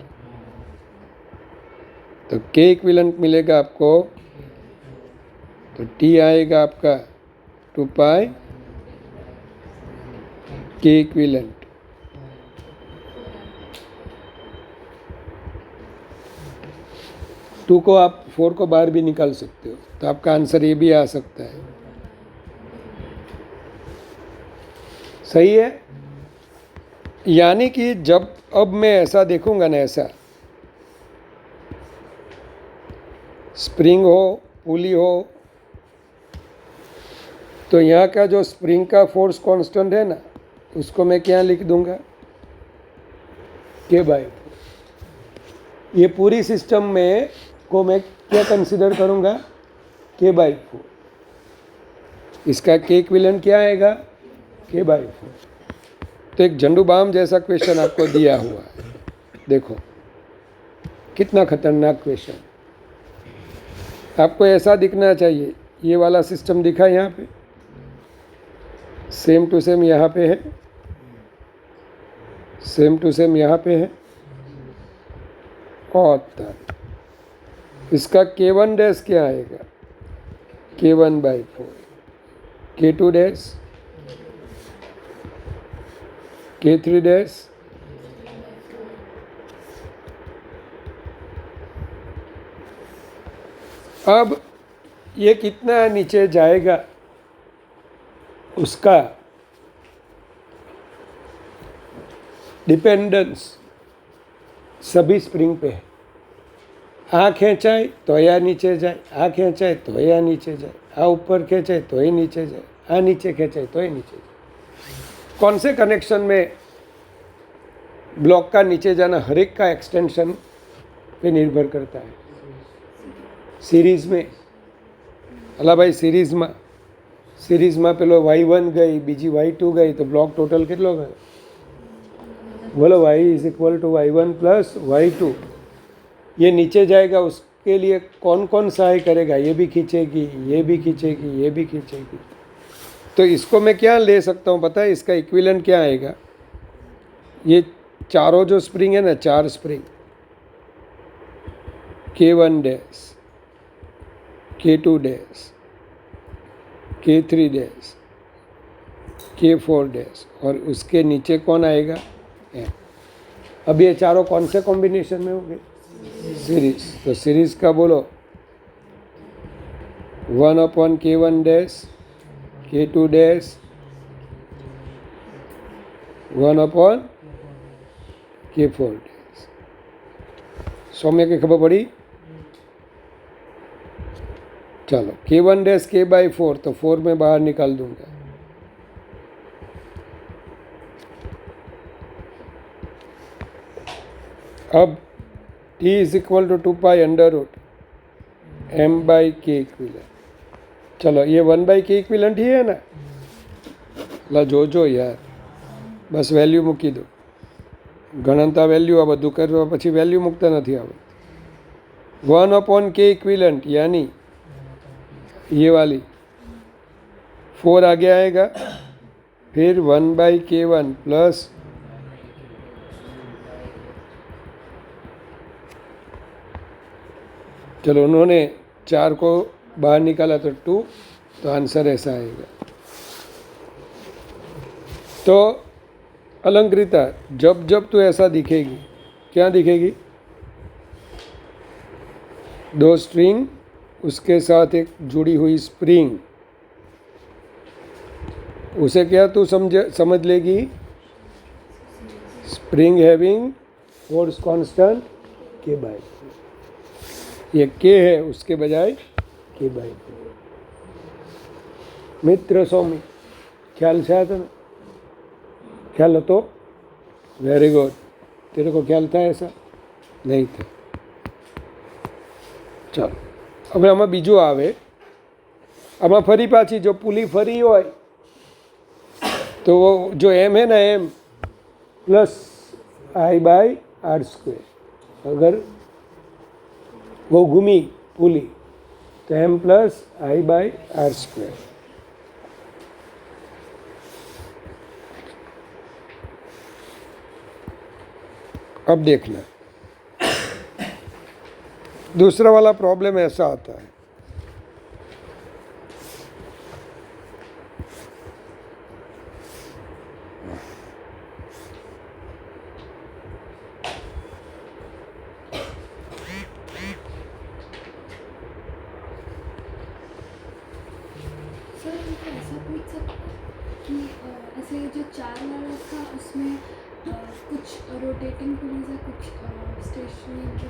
तो k इक्विलेंट मिलेगा आपको, तो t आएगा आपका 2 पाई k इक्विलेंट। टू को आप 4 को बाहर भी निकाल सकते हो, तो आपका आंसर ये भी आ सकता है। सही है? यानी कि जब अब मैं ऐसा देखूंगा ना, ऐसा स्प्रिंग हो, पुली हो, तो यहाँ का जो स्प्रिंग का फोर्स कांस्टेंट है ना, उसको मैं क्या लिख दूंगा? k/4। ये पूरी सिस्टम में को मैं क्या कंसिडर करूंगा? k/4। इसका k इक्विवेलेंट क्या आएगा? k/4। तो एक झंडू बाम जैसा क्वेश्चन आपको दिया हुआ है, देखो कितना खतरनाक क्वेश्चन। आपको ऐसा दिखना चाहिए, ये वाला सिस्टम दिखा यहाँ पे, सेम टू सेम यहाँ पे है, सेम टू सेम यहाँ पे है, और इसका k1 डैश क्या आएगा? k1/4, k2 dash, k3 dash, अब ये कितना नीचे जाएगा उसका डिपेंडेंस सभी स्प्रिंग पे है। आ खेचाए तो या नीचे जाए, आ खेचाए तो या नीचे जाए, आ ऊपर खेचाए तो ही नीचे जाए, आ नीचे खेचाए तो ही नीचे जाए। कौन से कनेक्शन में ब्लॉक का नीचे जाना हर एक का एक्सटेंशन पे निर्भर करता है? सीरीज में, अला भाई सीरीज में पेलो y1 गई, बीजी y2 गई, तो ब्लॉक टोटल कितलो गयो? बोलो, y is equal to y1 plus y2। ये नीचे जाएगा, उसके लिए कौन कौन सहाय करेगा? ये भी खींचेगी, ये भी खींचेगी, ये भी खींचेगी। तो इसको मैं क्या ले सकता हूँ पता है? इसका इक्विवेलेंट क्या आएगा? ये चारों जो स्प्रिंग है ना, 4 spring, k1 dash, k2 dash, k3 dash, k4 dash, और उसके नीचे कौन आएगा? अब ये चारों कौन से कॉम्बिनेशन में होंगे? सीरीज। तो सीरीज का बोलो, 1/k1 dash, k2 dash, 1/k4 सौम्य की खबर पड़ी। चलो k1 डैश k/4 तो 4 में बाहर निकाल दूंगा। अब t is equal to 2π√m/k equivalent. चलो ये 1/k इक्विलेंट ही है ना, ला જોજો યાર, બસ વેલ્યુ મૂકી દો, ગણનતા વેલ્યુ આ બધું કરવા પછી વેલ્યુ મૂકતા નથી આવડતી। 1/k इक्विलेंट यानी ये वाली 4 आगे आएगा, फिर 1/k1 प्लस चलो उन्होंने 4 को बाहर निकाला तो 2, तो आंसर ऐसा आएगा। तो अलंकृता जब जब तू ऐसा दिखेगी, क्या दिखेगी? 2 स्ट्रिंग, उसके साथ एक जुड़ी हुई स्प्रिंग, उसे क्या तू समझ लेगी? Spring having force constant k/4। ये k है, उसके बजाय k/4। मित्र सौमी ख्याल से आया था ना? ख्याल हो तो वेरी गुड। तेरे को ख्याल था ऐसा? नहीं था। ચાલો હવે આમાં બીજું આવે, આમાં ફરી પાછી જો પુલી ફરી હોય તો જો m है ना m प्लस i/r², अगर वो घूमी पुली तो m प्लस i/r²। अब देखना दूसरा वाला प्रॉब्लम ऐसा आता है, ऐसे जो 4 वाला था उसमें कुछ रोटेटिंग पुलीस है, कुछ स्टेशनरी।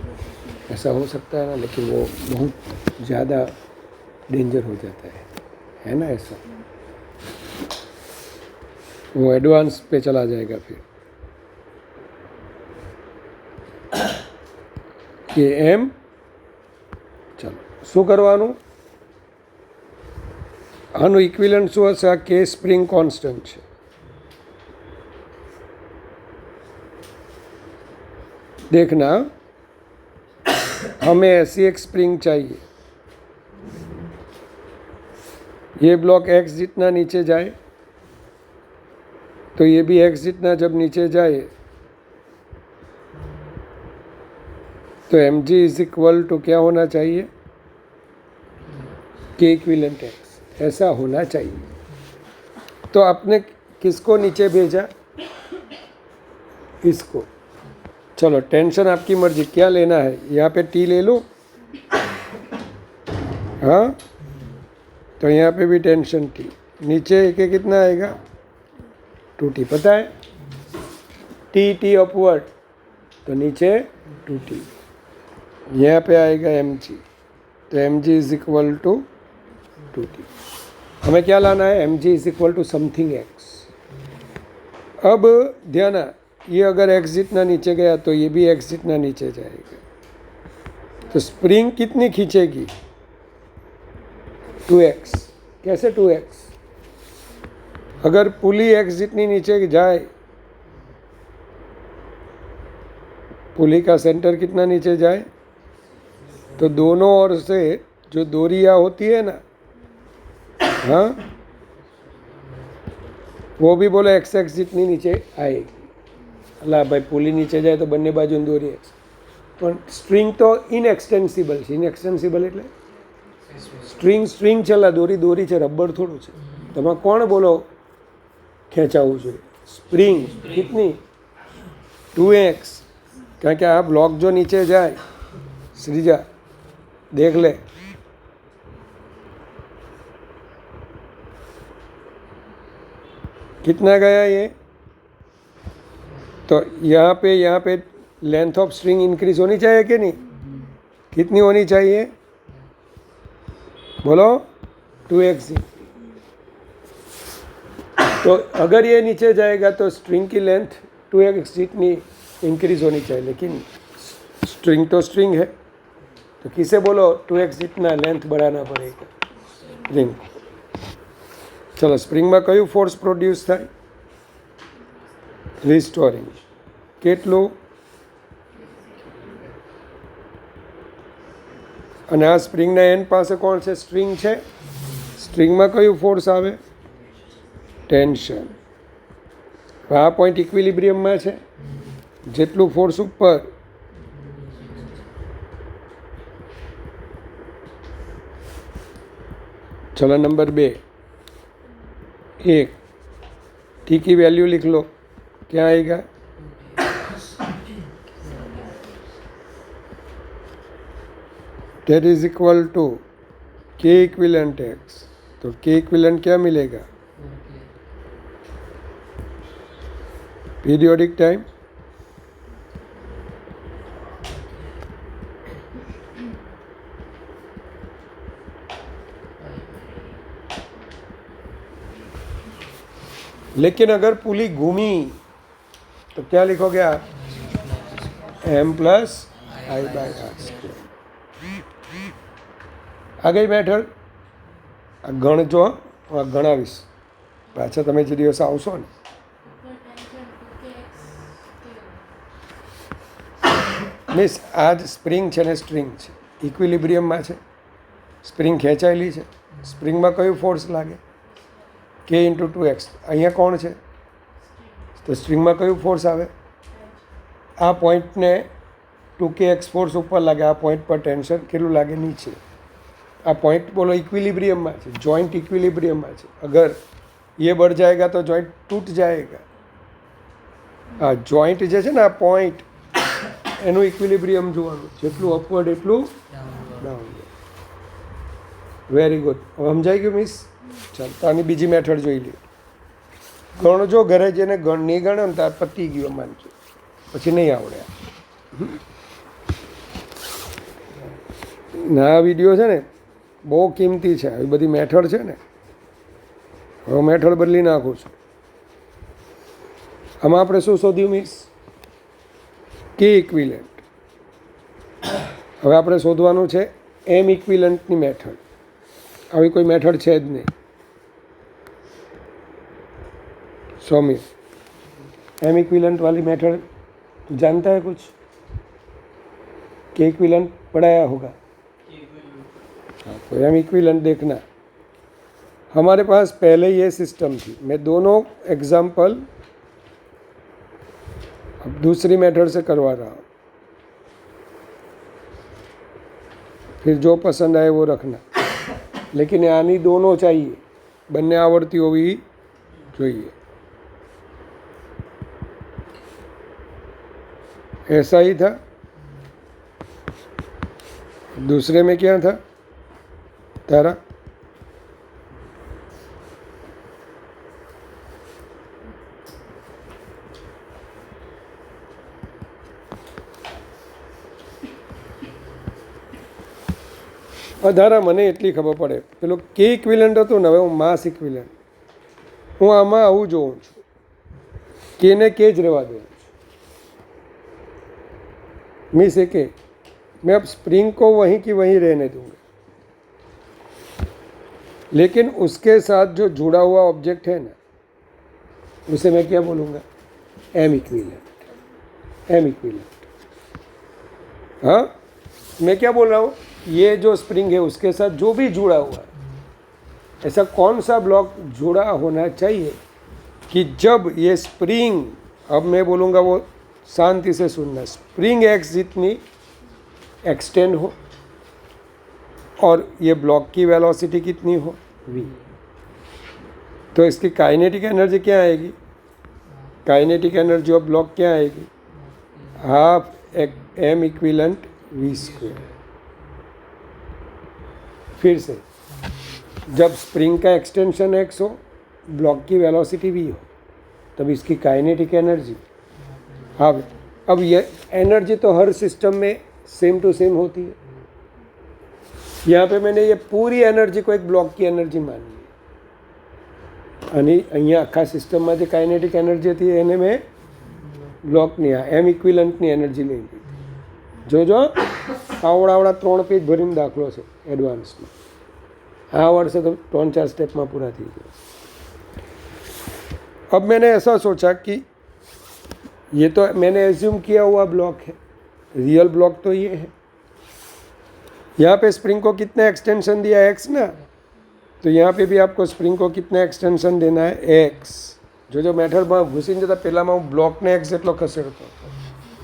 ऐसा हो सकता है ना, लेकिन वो बहुत ज़्यादा डेंजर हो जाता है ना ऐसा, वो एडवांस पे चला जाएगा। फिर ये m, चलो શું કરવાનું? આનું ઇક્વિલન્ટ શું હશે? આ k સ્પ્રિંગ કોન્સ્ટન્ટ છે। देखना, हमें ऐसी एक स्प्रिंग चाहिए, ये ब्लॉक x जितना नीचे जाए तो ये भी x जितना जब नीचे जाए तो mg इज इक्वल टू क्या होना चाहिए? k इक्विलेंट x, ऐसा होना चाहिए। तो आपने किसको नीचे भेजा? इसको। चलो टेंशन आपकी मर्जी, क्या लेना है? यहाँ पे टी ले लो, हाँ, तो यहाँ पे भी टेंशन टी, नीचे के कितना आएगा? 2t, पता है टी अपवर्ड, तो नीचे 2t, यहाँ पे आएगा mg, तो mg is equal to 2t। हमें क्या लाना है? mg is equal to something x। अब ध्यान, ये अगर x जितना नीचे गया तो ये भी x जितना नीचे जाएगा, तो स्प्रिंग कितनी खींचेगी? 2x। कैसे 2x? अगर पुली x जितनी नीचे जाए, पुली का सेंटर कितना नीचे जाए, तो दोनों ओर से जो डोरियाँ होती है ना, हाँ, वो भी बोलो x जितनी नीचे आएगी। अला भाई पुली नीचे जाए तो बने बाजू दोरी एक्स, पर स्ट्रिंग तो इनएक्सटेन्सिबल है। इनएक्सटेन्सिबल એટલે સ્ટ્રિંગ છેલ્લા દોરી છે, રબર થોડું છે। તમે કોણ બોલો ખેંચાવું જોઈએ? સ્પ્રિંગ कितनी? 2x, કારણ કે આ બ્લોક જો નીચે જાય, શ્રીજા देख ले, कितना गया ये? तो यहाँ पे लेंथ ऑफ स्ट्रिंग इंक्रीज होनी चाहिए कि नहीं? कितनी होनी चाहिए बोलो? 2x। तो अगर ये नीचे जाएगा तो स्ट्रिंग की लेंथ 2x जितनी इंक्रीज होनी चाहिए, लेकिन स्ट्रिंग तो स्ट्रिंग है, तो किसे बोलो 2x जितना लेंथ बढ़ाना पड़ेगा? स्प्रिंग। चलो, स्प्रिंगમાં કયું ફોર્સ પ્રોડ્યુસ થાય? રિસ્ટોરિંગ. કેટલું? અને આ સ્પ્રિંગના એન્ડ પાસે કોણ છે? સ્ટ્રિંગ છે. સ્ટ્રિંગમાં કયું ફોર્સ આવે? ટેન્શન. આ પોઈન્ટ ઇક્વિલિબ્રિયમમાં છે. જેટલું ફોર્સ ઉપર चलो नंबर 2, 1 टी की वैल्यू लिख लो, क्या आएगा? डेट इज इक्वल टू के इक्विलेंट एक्स. तो के इक्विलेंट क्या मिलेगा? पीरियोडिक टाइम लेकिन अगर पुली घूमी तो क्या लिखोगे आप? m plus I by R square. आ गई મેથડ. આ ગણજો, હું આ ગણાવીશ પાછા તમે જે દિવસ આવશો ને. મીન્સ આ જ સ્પ્રિંગ છે ને સ્ટ્રિંગ છે, ઇક્વિલિબ્રિયમમાં છે. સ્પ્રિંગ ખેંચાયેલી છે. સ્પ્રિંગમાં કયું ફોર્સ લાગે? k × 2x. અહીંયા કોણ છે? તો સ્ટ્રિંગમાં કયું ફોર્સ આવે? આ પોઈન્ટને 2kx ફોર્સ ઉપર લાગે. આ પોઈન્ટ પર ટેન્શન કેટલું લાગે? નીચે. આ પોઈન્ટ બોલો इक्विलिब्रियम में है, जॉइंट इक्विलिब्रियम में है. अगर ये बढ़ जाएगा तो जॉइंट टूट जाएगा. हाँ, जॉइंट जे છે ને આ પોઈન્ટ એનું ઇક્વિલિબ્રિયમ જોવાનું, જેટલું અપવર્ડ એટલું ડાઉન. Very good. હવે સમજાઈ ગયું મિસ? ચાલ, તો આની બીજી મેથડ જોઈ લે. ગણજો ઘરે જઈને, નહીં ગણે ને ત્યારે પતી ગયો માનજો, પછી નહીં આવડે. ના, આ વિડીયો છે ને બહુ કિંમતી છે. આવી બધી મેથડ છે ને, હવે મેથડ બદલી નાખું છું. આમાં આપણે શું શોધ્યું મિસ? કે ઇક્વિલેન્ટ. હવે આપણે શોધવાનું છે એમ ઇક્વિલેન્ટની મેથડ. આવી કોઈ મેથડ છે જ નહીં. स्वामी, एम इक्विलेंट वाली मेथड जानता है कुछ? के इक्विलेंट पढ़ाया होगा. हाँ, तो एम इक्विलेंट देखना. हमारे पास पहले ये सिस्टम थी. मैं दोनों एग्जाम्पल अब दूसरी मेथड से करवा रहा हूँ, फिर जो पसंद आए वो रखना. लेकिन आनी दोनों चाहिए, बनने आवड़ती होवी જોઈએ. ऐसा ही था. दूसरे में क्या था तारा? અધારા મને એટલી ખબર પડે, પેલો કે ઇક્વિલેન્ટ હતું ને, હવે હું માસ ઇક્વિલેન્ટ, હું આમાં આવું જોઉં છું. કેને કે જ રહેવા દઉં છું. मिस है कि मैं अब स्प्रिंग को वहीं की वहीं रहने दूंगा, लेकिन उसके साथ जो जुड़ा हुआ ऑब्जेक्ट है ना, उसे मैं क्या बोलूँगा? M equivalent. M equivalent. हाँ, मैं क्या बोल रहा हूँ? ये जो स्प्रिंग है उसके साथ जो भी जुड़ा हुआ है, ऐसा कौन सा ब्लॉक जुड़ा होना चाहिए कि जब ये स्प्रिंग, अब मैं बोलूँगा वो शांति से सुनना, स्प्रिंग एक्स जितनी एक्सटेंड हो और ये ब्लॉक की वेलोसिटी कितनी हो? v. तो इसकी काइनेटिक एनर्जी क्या आएगी? काइनेटिक एनर्जी ऑफ ब्लॉक क्या आएगी? Half M equivalent v square. फिर से, जब स्प्रिंग का एक्सटेंशन x हो, ब्लॉक की वेलोसिटी v हो, तब इसकी काइनेटिक एनर्जी हाँ, अब ये एनर्जी तो हर सिस्टम में सेम टू सेम होती है। यहाँ पे मैंने ये पूरी एनर्जी को एक ब्लॉक की एनर्जी मानी है અને અહીંયા આખા સિસ્ટમમાં જે કાઇનેટિક એનર્જી હતી એને મેં બ્લોકની આ એમ ઇક્વિલન્ટની એનર્જી લઈ લીધી. જોજો આવડા 3 પેજ ભરીને દાખલો છે એડવાન્સમાં. આ વર્ષે તો 3-4 स्टेप में पूरा थी गया. अब मैंने ऐसा सोचा कि ये तो मैंने एज्यूम किया हुआ ब्लॉक है, रियल ब्लॉक तो ये है. यहाँ पे स्प्रिंग को कितना एक्सटेंशन दिया एक्स ना, तो यहाँ पे भी आपको स्प्रिंग को कितना एक्सटेंशन देना है एक्स. जो मेथड में घुसी जता पहला में ब्लॉक ने एक्स एटलो खसेड़तो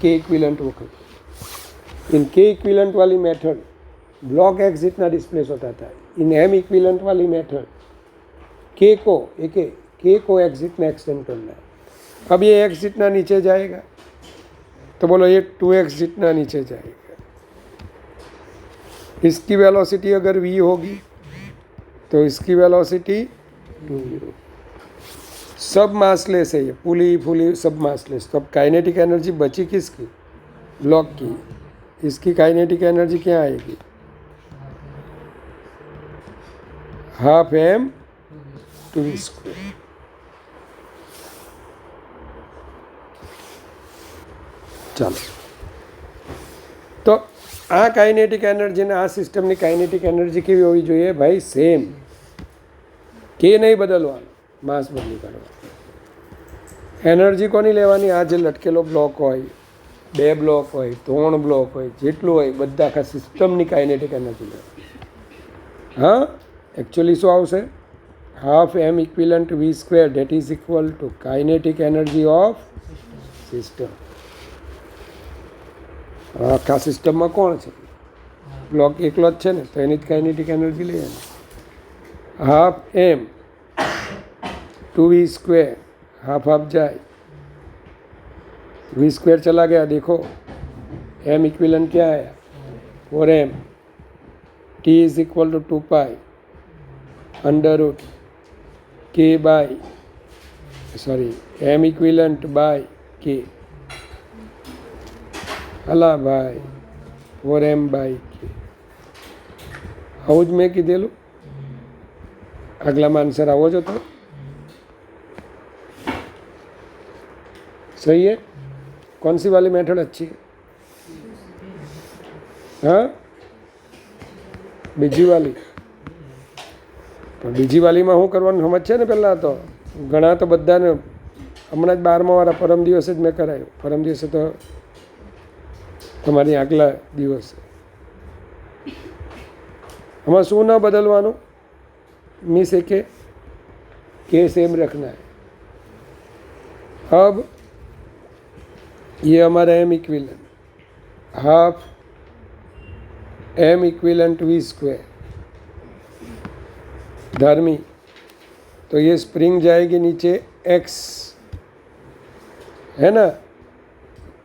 के इक्विलेंट वक्त. इन के इक्विलेंट वाली मेथड ब्लॉक एक्स जितना डिस्प्लेस होता था. इन एम इक्विलेंट वाली मेथड के को एक्स जितना एक्सटेंड करना है. अब ये एक्स जितना नीचे जाएगा तो बोलो ये 2x जितना नीचे जाएगा. इसकी वेलोसिटी अगर v होगी तो इसकी वेलोसिटी 2v. सब मासलेस है, ये फुली सब मासलेस. तो अब काइनेटिक एनर्जी बची किसकी? ब्लॉक की. इसकी काइनेटिक एनर्जी क्या आएगी? Half m 2v². ચાલો, તો આ કાઇનેટિક એનર્જી ને આ સિસ્ટમની કાઇનેટિક એનર્જી કેવી હોવી જોઈએ ભાઈ? સેમ. કે નહીં બદલવાનું, માસ બદલી કાઢવાનું. એનર્જી કોની લેવાની? આ જે લટકેલો બ્લોક હોય, 2 બ્લોક હોય, 3 બ્લોક હોય, જેટલું હોય બધા આખા સિસ્ટમની કાઇનેટિક એનર્જી લેવાની. હા, એકચ્યુઅલી શું આવશે? Half m equivalent v² that is equal to kinetic energy of system. આખા સિસ્ટમમાં કોણ છે? બ્લોક એકલો જ છે ને, તો એની જ કાઇનેટિક એનર્જી લઈએ ને. હાફ m 2v², हाफ जाए, v² चला गया. देखो m इक्विलेंट क्या आया? 4m. t is equal to 2 pi under k by m equivalent by k. हला भाई 4m बाय k. આવું જ મેં કીધેલું. આગલામાં આન્સર આવો જ હતો. सही है? कौन सी वाली मेथड अच्छी है? हाँ, बीजी वाली. પણ બીજી વાલીમાં શું કરવાનું સમજ છે ને? પહેલાં તો ઘણા તો બધાને હમણાં જ 12મા વાળા પરમ દિવસે જ મેં કરાયું. પરમ દિવસે તો તમારી આગલા દિવસે. આમાં શું ન બદલવાનું? मीन्स है के सेम रखना है. अब ये हमारा M equivalent, half M equivalent v². धर्मी, तो ये स्प्रिंग जाएगी नीचे x, है ना?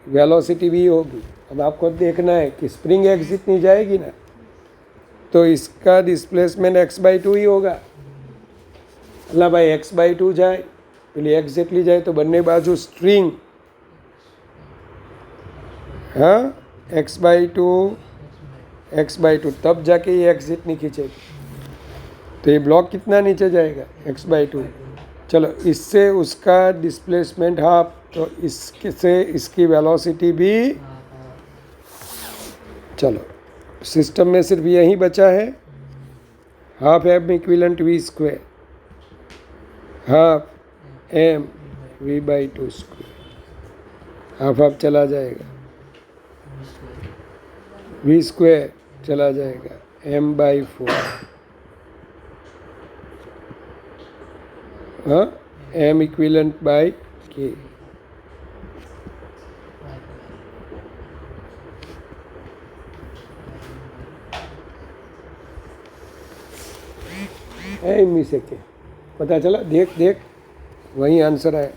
वेलोसिटी v होगी. अब आपको देखना है कि स्प्रिंग x जितनी जाएगी ना, तो इसका डिस्प्लेसमेंट x/2 ही होगा. એટલે ભાઈ x/2 જાય, પેલી x જેટલી જાય તો બંને બાજુ સ્ટ્રિંગ. हाँ, x/2 तब जाके ये x जितनी खींचेगी. तो ये ब्लॉक कितना नीचे जाएगा? x/2. चलो, इससे उसका डिस्प्लेसमेंट हाफ, तो इससे इसकी वेलोसिटी भी. चलो, सिस्टम में सिर्फ यही बचा है, half m equivalent v², half m v/2². Half चला जाएगा, v² चला जाएगा, m/4. हाँ, m इक्विलेंट बाय k. मिस के पता चला? देख वही आंसर है.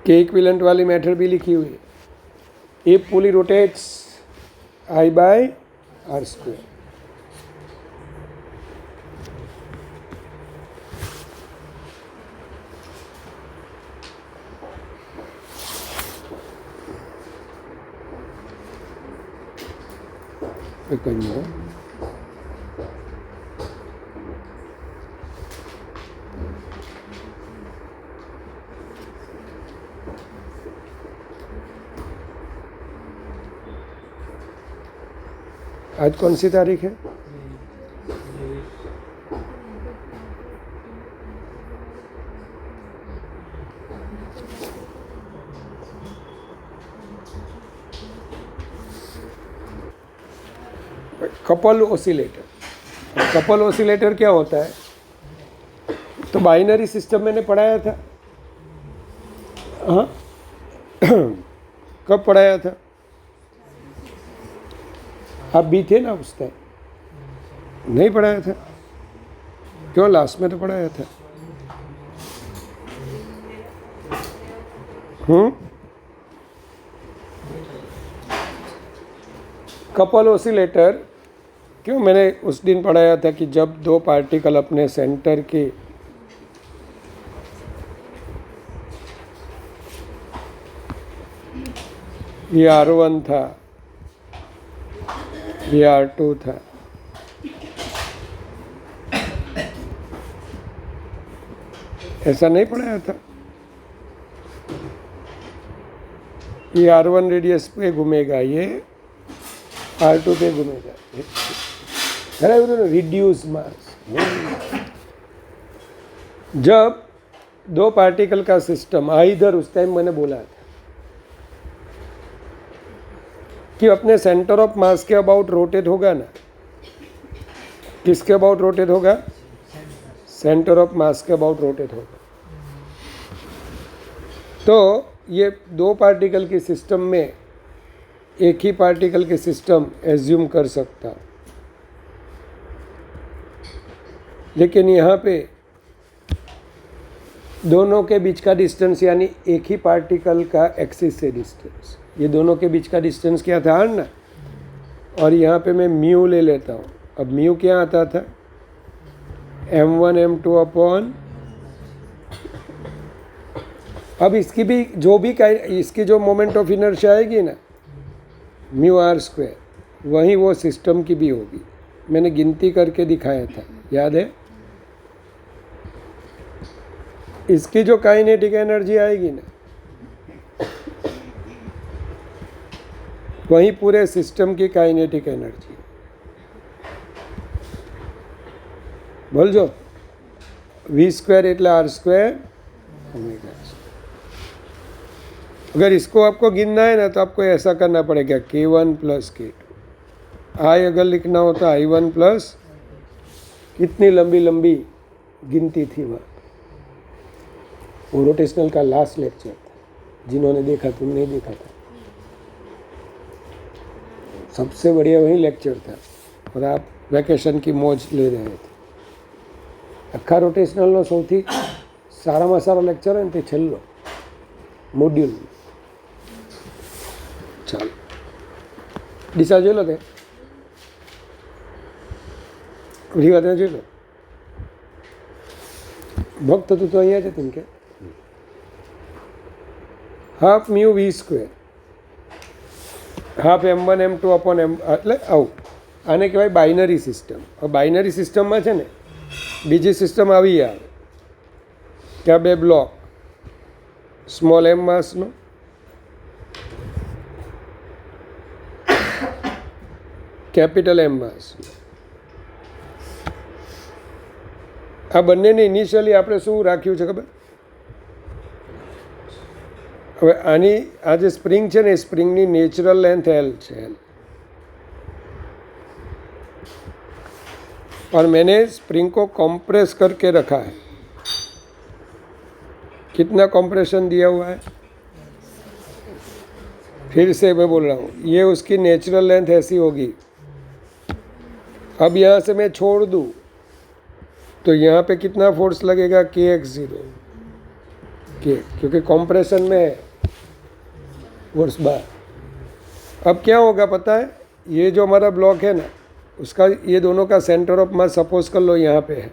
के इक्विलेंट वाली मेथड भी लिखी हुई है. ए पुली रोटेट्स I/r². એક જ મિનિટ. आज कौन सी तारीख है? Couple oscillator. कपल ओसिलेटर क्या होता है? तो बाइनरी सिस्टम मैंने पढ़ाया था. हाँ, कब पढ़ाया था? आप भी थे ना उस टाइम? नहीं पढ़ाया था? क्यों? लास्ट में तो पढ़ाया था. कपल ओसिलेटर क्यों मैंने उस दिन पढ़ाया था कि जब दो पार्टिकल अपने सेंटर के ये R1 था, ये R2 था, ऐसा नहीं पढ़ाया था? ये R1 रेडियस पे घूमेगा, ये R2 पे घूमेगा. Reduce mass. जब दो पार्टिकल का सिस्टम इधर, उस टाइम मैंने बोला था कि अपने सेंटर ऑफ मास के अबाउट रोटेट होगा ना. किसके अबाउट रोटेट होगा? सेंटर ऑफ मास के अबाउट रोटेट होगा. तो ये दो पार्टिकल के सिस्टम में एक ही पार्टिकल के सिस्टम एज्यूम कर सकता, लेकिन यहाँ पे दोनों के बीच का डिस्टेंस यानी एक ही पार्टिकल का एक्सिस से डिस्टेंस, ये दोनों के बीच का डिस्टेंस क्या था ना. और यहाँ पे मैं म्यू ले लेता हूँ. अब म्यू क्या आता था? m1 m2 upon. अब इसकी भी इसकी जो मोमेंट ऑफ इनर्शिया आएगी ना, म्यू आर स्क्वायर, वहीं वो सिस्टम की भी होगी. मैंने गिनती करके दिखाया था, याद है? इसकी जो काइनेटिक एनर्जी आएगी ना, वही पूरे सिस्टम की काइनेटिक एनर्जी. बोलजो v स्क्वायर એટલે r स्क्वायर ओमेगा. अगर इसको आपको गिनना है ना तो आपको ऐसा करना पड़ेगा k1 प्लस k2. आई अगर लिखना होता i1 प्लस, कितनी लंबी लंबी गिनती थी वहाँ. वो रोटेशनल का लास्ट लेक्चर था, जिन्होंने देखा, तुम नहीं देखा था. सबसे बढ़िया वही लेक्चर था और आप વેકેશન की मौज ले रहे थे. આખા રોટેશનલનો સૌથી સારામાં સારો લેક્ચર હોય ને તે છેલ્લો મોડ્યુલ. ચાલો દિશા જોઈ લો, તે બધી વાત જોઈ લો. ભક્ત તું તો અહીંયા છે તેમ કે half mu v square, half m1 m2 upon m, એટલે આવું. આને કહેવાય બાઇનરી સિસ્ટમ. હવે બાઇનરી સિસ્ટમમાં છે ને બીજી સિસ્ટમ આવી આવે કે આ બે બ્લોક સ્મોલ m માસનો કેપિટલ M માસનો. આ બંનેને ઇનિશિયલી આપણે શું રાખ્યું છે ખબર? હવે આની આ જે સ્પ્રિંગ છે ને, એ સ્પ્રિંગની નેચરલ લેન્થ L છે. और मैंने स्प्रिंग को कंप्रेस करके रखा है. कितना कंप्रेशन दिया हुआ है? फिर से मैं बोल रहा हूँ, ये उसकी नेचुरल लेंथ ऐसी होगी. अब यहाँ से मैं छोड़ दूँ तो यहाँ पे कितना फोर्स लगेगा? kx0 के, क्योंकि कंप्रेशन में है फोर्स बार. अब क्या होगा पता है? ये जो हमारा ब्लॉक है ना, उसका ये दोनों का सेंटर ऑफ मास सपोज कर लो यहाँ पे है.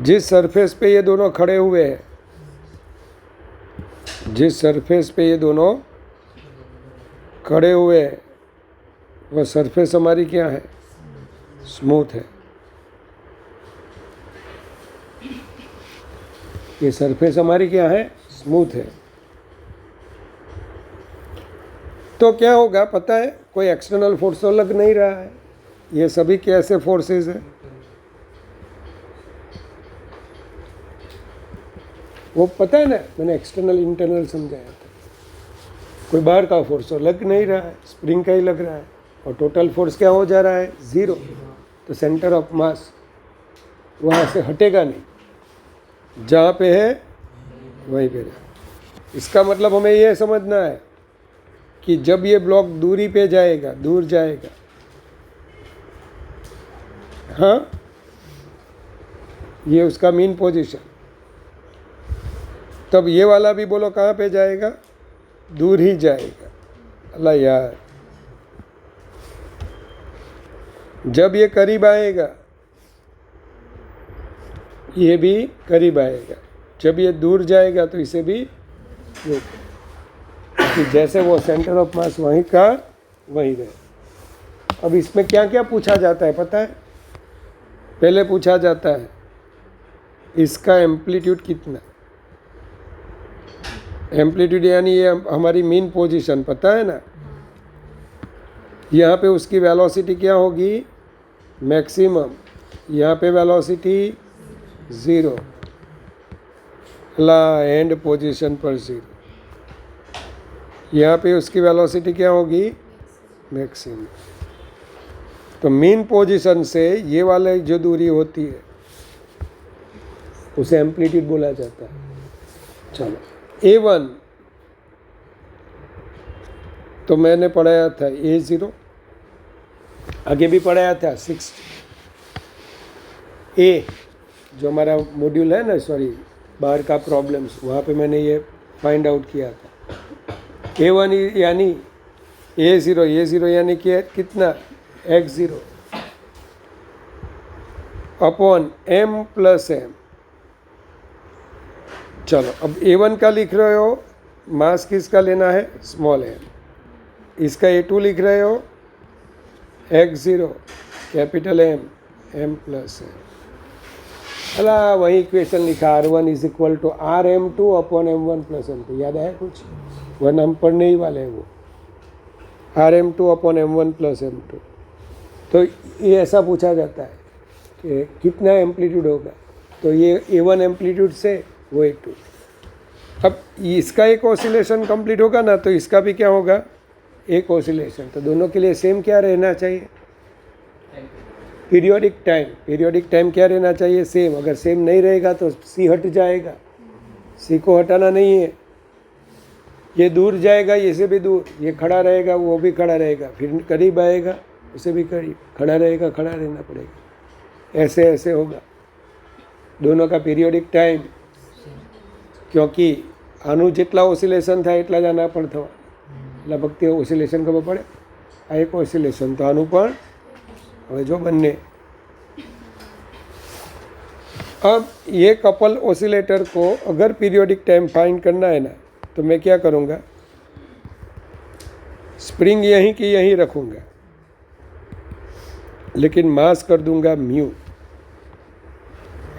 जिस सरफेस पे ये दोनों खड़े हुए हैं, जिस सरफेस पे ये दोनों खड़े हुए हैं, वह सरफेस हमारी क्या है? स्मूथ है। ये सरफेस हमारी क्या है? स्मूथ है। तो क्या होगा पता है? कोई एक्सटर्नल फोर्स तो लग नहीं रहा है। ये सभी कैसे फोर्सेस है? वो पता है ना, मैंने एक्सटर्नल इंटरनल समझाया था। कोई बाहर का फोर्स तो लग नहीं रहा है, स्प्रिंग का ही लग रहा है, और टोटल फोर्स क्या हो जा रहा है? 0। तो सेंटर ऑफ मास वहाँ से हटेगा नहीं, जहाँ पे है वहीं पे रहे। इसका मतलब हमें यह समझना है कि जब ये ब्लॉक दूरी पे जाएगा, दूर जाएगा, हाँ, ये उसका मीन पोजीशन, तब ये वाला भी बोलो कहाँ पे जाएगा? दूर ही जाएगा। अल्लाह यार, जब ये करीब आएगा ये भी करीब आएगा, जब ये दूर जाएगा तो इसे भी रोके, कि जैसे वो सेंटर ऑफ मास वहीं का वहीं रहे। अब इसमें क्या क्या पूछा जाता है पता है? पहले पूछा जाता है इसका एम्पलीट्यूड कितना। एम्पलीट्यूड यानी ये हमारी मीन पोजीशन, पता है ना? यहाँ पे उसकी वेलोसिटी क्या होगी? मैक्सिमम। यहाँ पे वेलोसिटी 0, एंड पोजीशन पर 0। यहाँ पे उसकी वेलोसिटी क्या होगी? मैक्सिमम। तो मीन पोजीशन से ये वाले जो दूरी होती है उसे एम्पलीट्यूड बोला जाता है। चलो, A1 तो मैंने पढ़ाया था A0, आगे भी पढ़ाया था 6 A, जो हमारा मॉड्यूल है ना, सॉरी, बाहर का प्रॉब्लम्स, वहाँ पे मैंने ये फाइंड आउट किया था। A1 यानी A0 यानी कि कितना? x0 upon m plus m। चलो, अब A1 का लिख रहे हो, मास किसका लेना है? Small m। इसका A2 लिख रहे हो, x0 capital m plus m। अला वही इक्वेशन लिखा, R1 is equal to RM2 upon M1 plus M2। याद आया कुछ? वरना हम पढ़ने ही वाले हैं वो, RM2 upon M1 plus M2। तो ये ऐसा पूछा जाता है कि कितना एम्पलीट्यूड होगा, तो ये A1 एम्पलीट्यूड से वो A2। अब इसका एक ऑसिलेशन कंप्लीट होगा ना, तो इसका भी क्या होगा? एक ऑसिलेशन। तो दोनों के लिए सेम क्या रहना चाहिए? Periodic time. पीरियोडिक टाइम क्या रहना चाहिए? सेम। अगर सेम नहीं रहेगा तो C हट जाएगा, C को हटाना नहीं है। ये दूर जाएगा, ये से भी दूर, ये खड़ा रहेगा, वो भी खड़ा रहेगा, फिर करीब आएगा, उसे भी करीब, खड़ा रहेगा, खड़ा रहना पड़ेगा। ऐसे ऐसे होगा दोनों का पीरियोडिक टाइम, क्योंकि आनु જેટલા ઓસિલેશન થાય એટલા જ આના પણ થવા, એટલે ભક્તિ ઓસિલેશન ખબર પડે? આ એક ઓસિલેશન, તો આનું પણ હવે જો બંને। अब ये कपल ओसिलेटर को अगर पीरियोडिक टाइम फाइंड करना है ना, तो मैं क्या करूँगा? स्प्रिंग यहीं की यहीं रखूँगा, लेकिन मास कर दूंगा म्यू।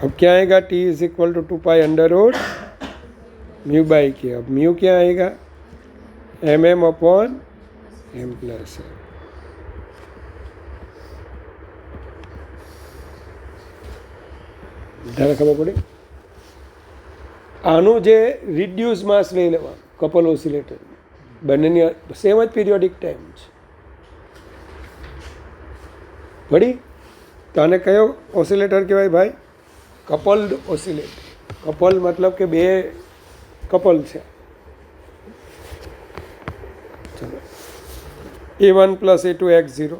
अब क्या आएगा? T is equal to 2 under root mu by k. अब म्यू क्या आएगा? MM upon M plus M। ધારે ખબર પડી? આનું જે રિડ્યુસ માસ લઈ લેવા કપલ ઓસિલેટર, બંનેની સેમ જ પીરિયોડિક ટાઈમ છે, પડી? તો આને કયો ઓસિલેટર કહેવાય ભાઈ? Coupled oscillator. કપલ मतलब કે બે કપલ છે। ચલો, A1 plus A2 x0,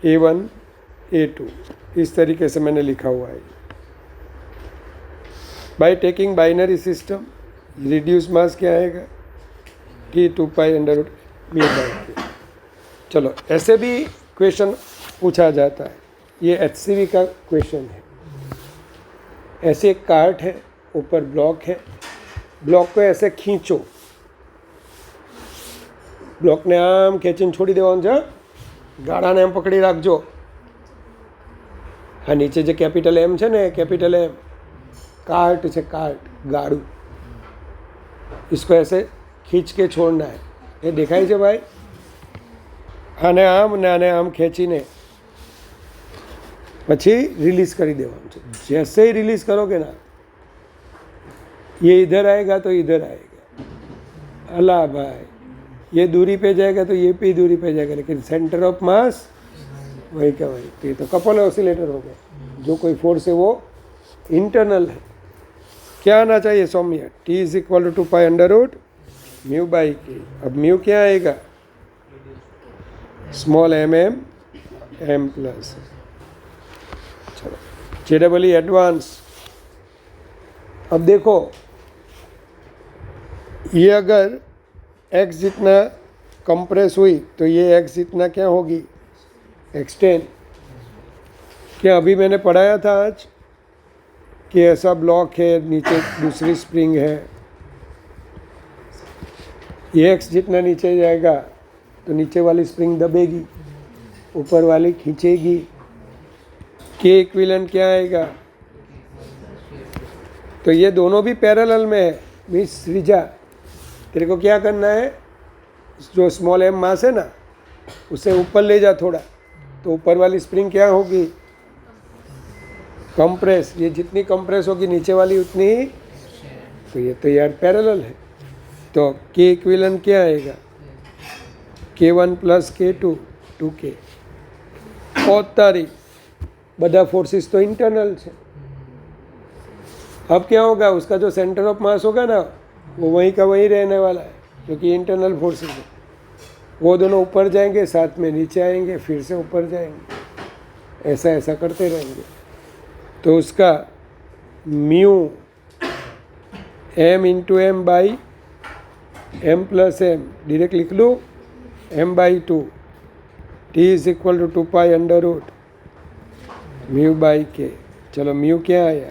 A1 A2, इस तरीके से मैंने लिखा हुआ है। By taking binary system, reduce mass क्या आएगा? T 2 under root mu by k. चलो, ऐसे भी क्वेश्चन पूछा जाता है। ये HCV का क्वेश्चन है। ऐसे एक कार्ट है, ऊपर ब्लॉक है, ब्लॉक को ऐसे खींचो, બ્લોકને આમ ખેંચીને છોડી દેવાનું છે. ગાળાને એમ પકડી રાખજો. હા, નીચે જે કેપિટલ એમ છે ને, કેપિટલ એમ कार्ट છે, कार्ट गाड़ू, इसको ऐसे खींच के छोड़ना है. ये देखाय છે भाई. આને આમ ને આને આમ ખેંચીને પછી रिलीज કરી દેવાનું છે. जैसे ही रिलीज करोगे ना, ये इधर आएगा तो इधर आएगा. अल्लाह भाई, ये दूरी पे जाएगा तो ये भी दूरी पे जाएगा, लेकिन सेंटर ऑफ मास वही का वही. तो ये तो कपल ऑसिलेटर हो गया. जो कोई फोर्स है वो इंटरनल है. क्या आना चाहिए Saumya? T is equal to 2 pi under root mu by k. अब म्यू क्या आएगा? Small M M M plus. चलो JEE एडवांस. अब देखो, ये अगर x जितना कंप्रेस हुई तो ये x जितना क्या होगी? एक्सटेंड. क्या अभी मैंने पढ़ाया था आज कि ऐसा ब्लॉक है, नीचे दूसरी स्प्रिंग है, ये x जितना नीचे जाएगा तो नीचे वाली स्प्रिंग दबेगी, ऊपर वाली खींचेगी. के इक्विवेलेंट क्या आएगा? तो ये दोनों भी पैरेलल में है. मीन्स त्रिज्या, तेरे को क्या करना है, जो स्मॉल एम मास है ना, उसे ऊपर ले जा थोड़ा, तो ऊपर वाली स्प्रिंग क्या होगी? कंप्रेस. ये जितनी कंप्रेस होगी नीचे वाली उतनी ही. तो ये तो यार पैरेलल है. तो के इक्विवेलेंट क्या आएगा? K1 plus K2 2K. और तारी बड़ा फोर्सेस तो इंटरनल है. अब क्या होगा? उसका जो सेंटर ऑफ मास होगा ना, वो वहीं का वहीं रहने वाला है, क्योंकि इंटरनल फोर्सेस है. वो दोनों ऊपर जाएंगे, साथ में नीचे आएंगे, फिर से ऊपर जाएंगे, ऐसा ऐसा करते रहेंगे. तो उसका mu M into M by M plus M direct लिख लूँ, M by 2. T is equal to 2 pi under root mu by k. चलो म्यू क्या आया?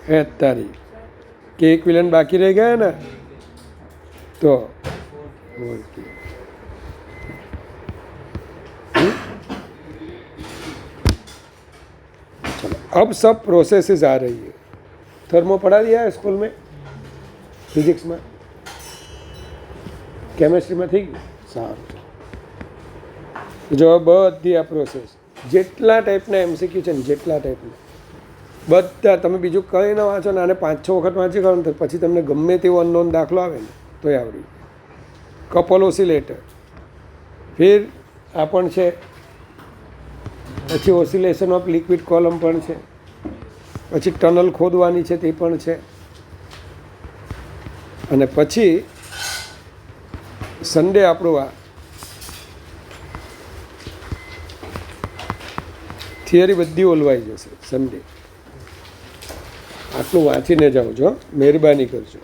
है तारी. के इक्विवेलेंट बाकी रह गया है ना, तो और क्या. चलो अब सब प्रोसेसेस आ रही है. थर्मो पढ़ा दिया है स्कूल में, फिजिक्स में, केमिस्ट्री में थी साરું. જો બધી આ પ્રોસેસ જેટલા ટાઈપના MCQ છે ને, જેટલા ટાઈપના બધા તમે બીજું કંઈ ન વાંચો ને, આને 5-6 વખત વાંચી કાઢો ને, પછી તમને ગમે તેવો અનનોન દાખલો આવે ને તોય આવડી. કપલ ઓસિલેટર, ફિર આ પણ છે, પછી ઓસિલેશન ઓફ લિક્વિડ કોલમ પણ છે, પછી ટનલ ખોદવાની છે તે પણ છે, અને પછી સન્ડે આપણું આ થિયરી બધી ઓલવાઈ જશે સન્ડે. આટલું વાંચીને જાઓ છો, મહેરબાની કરજો.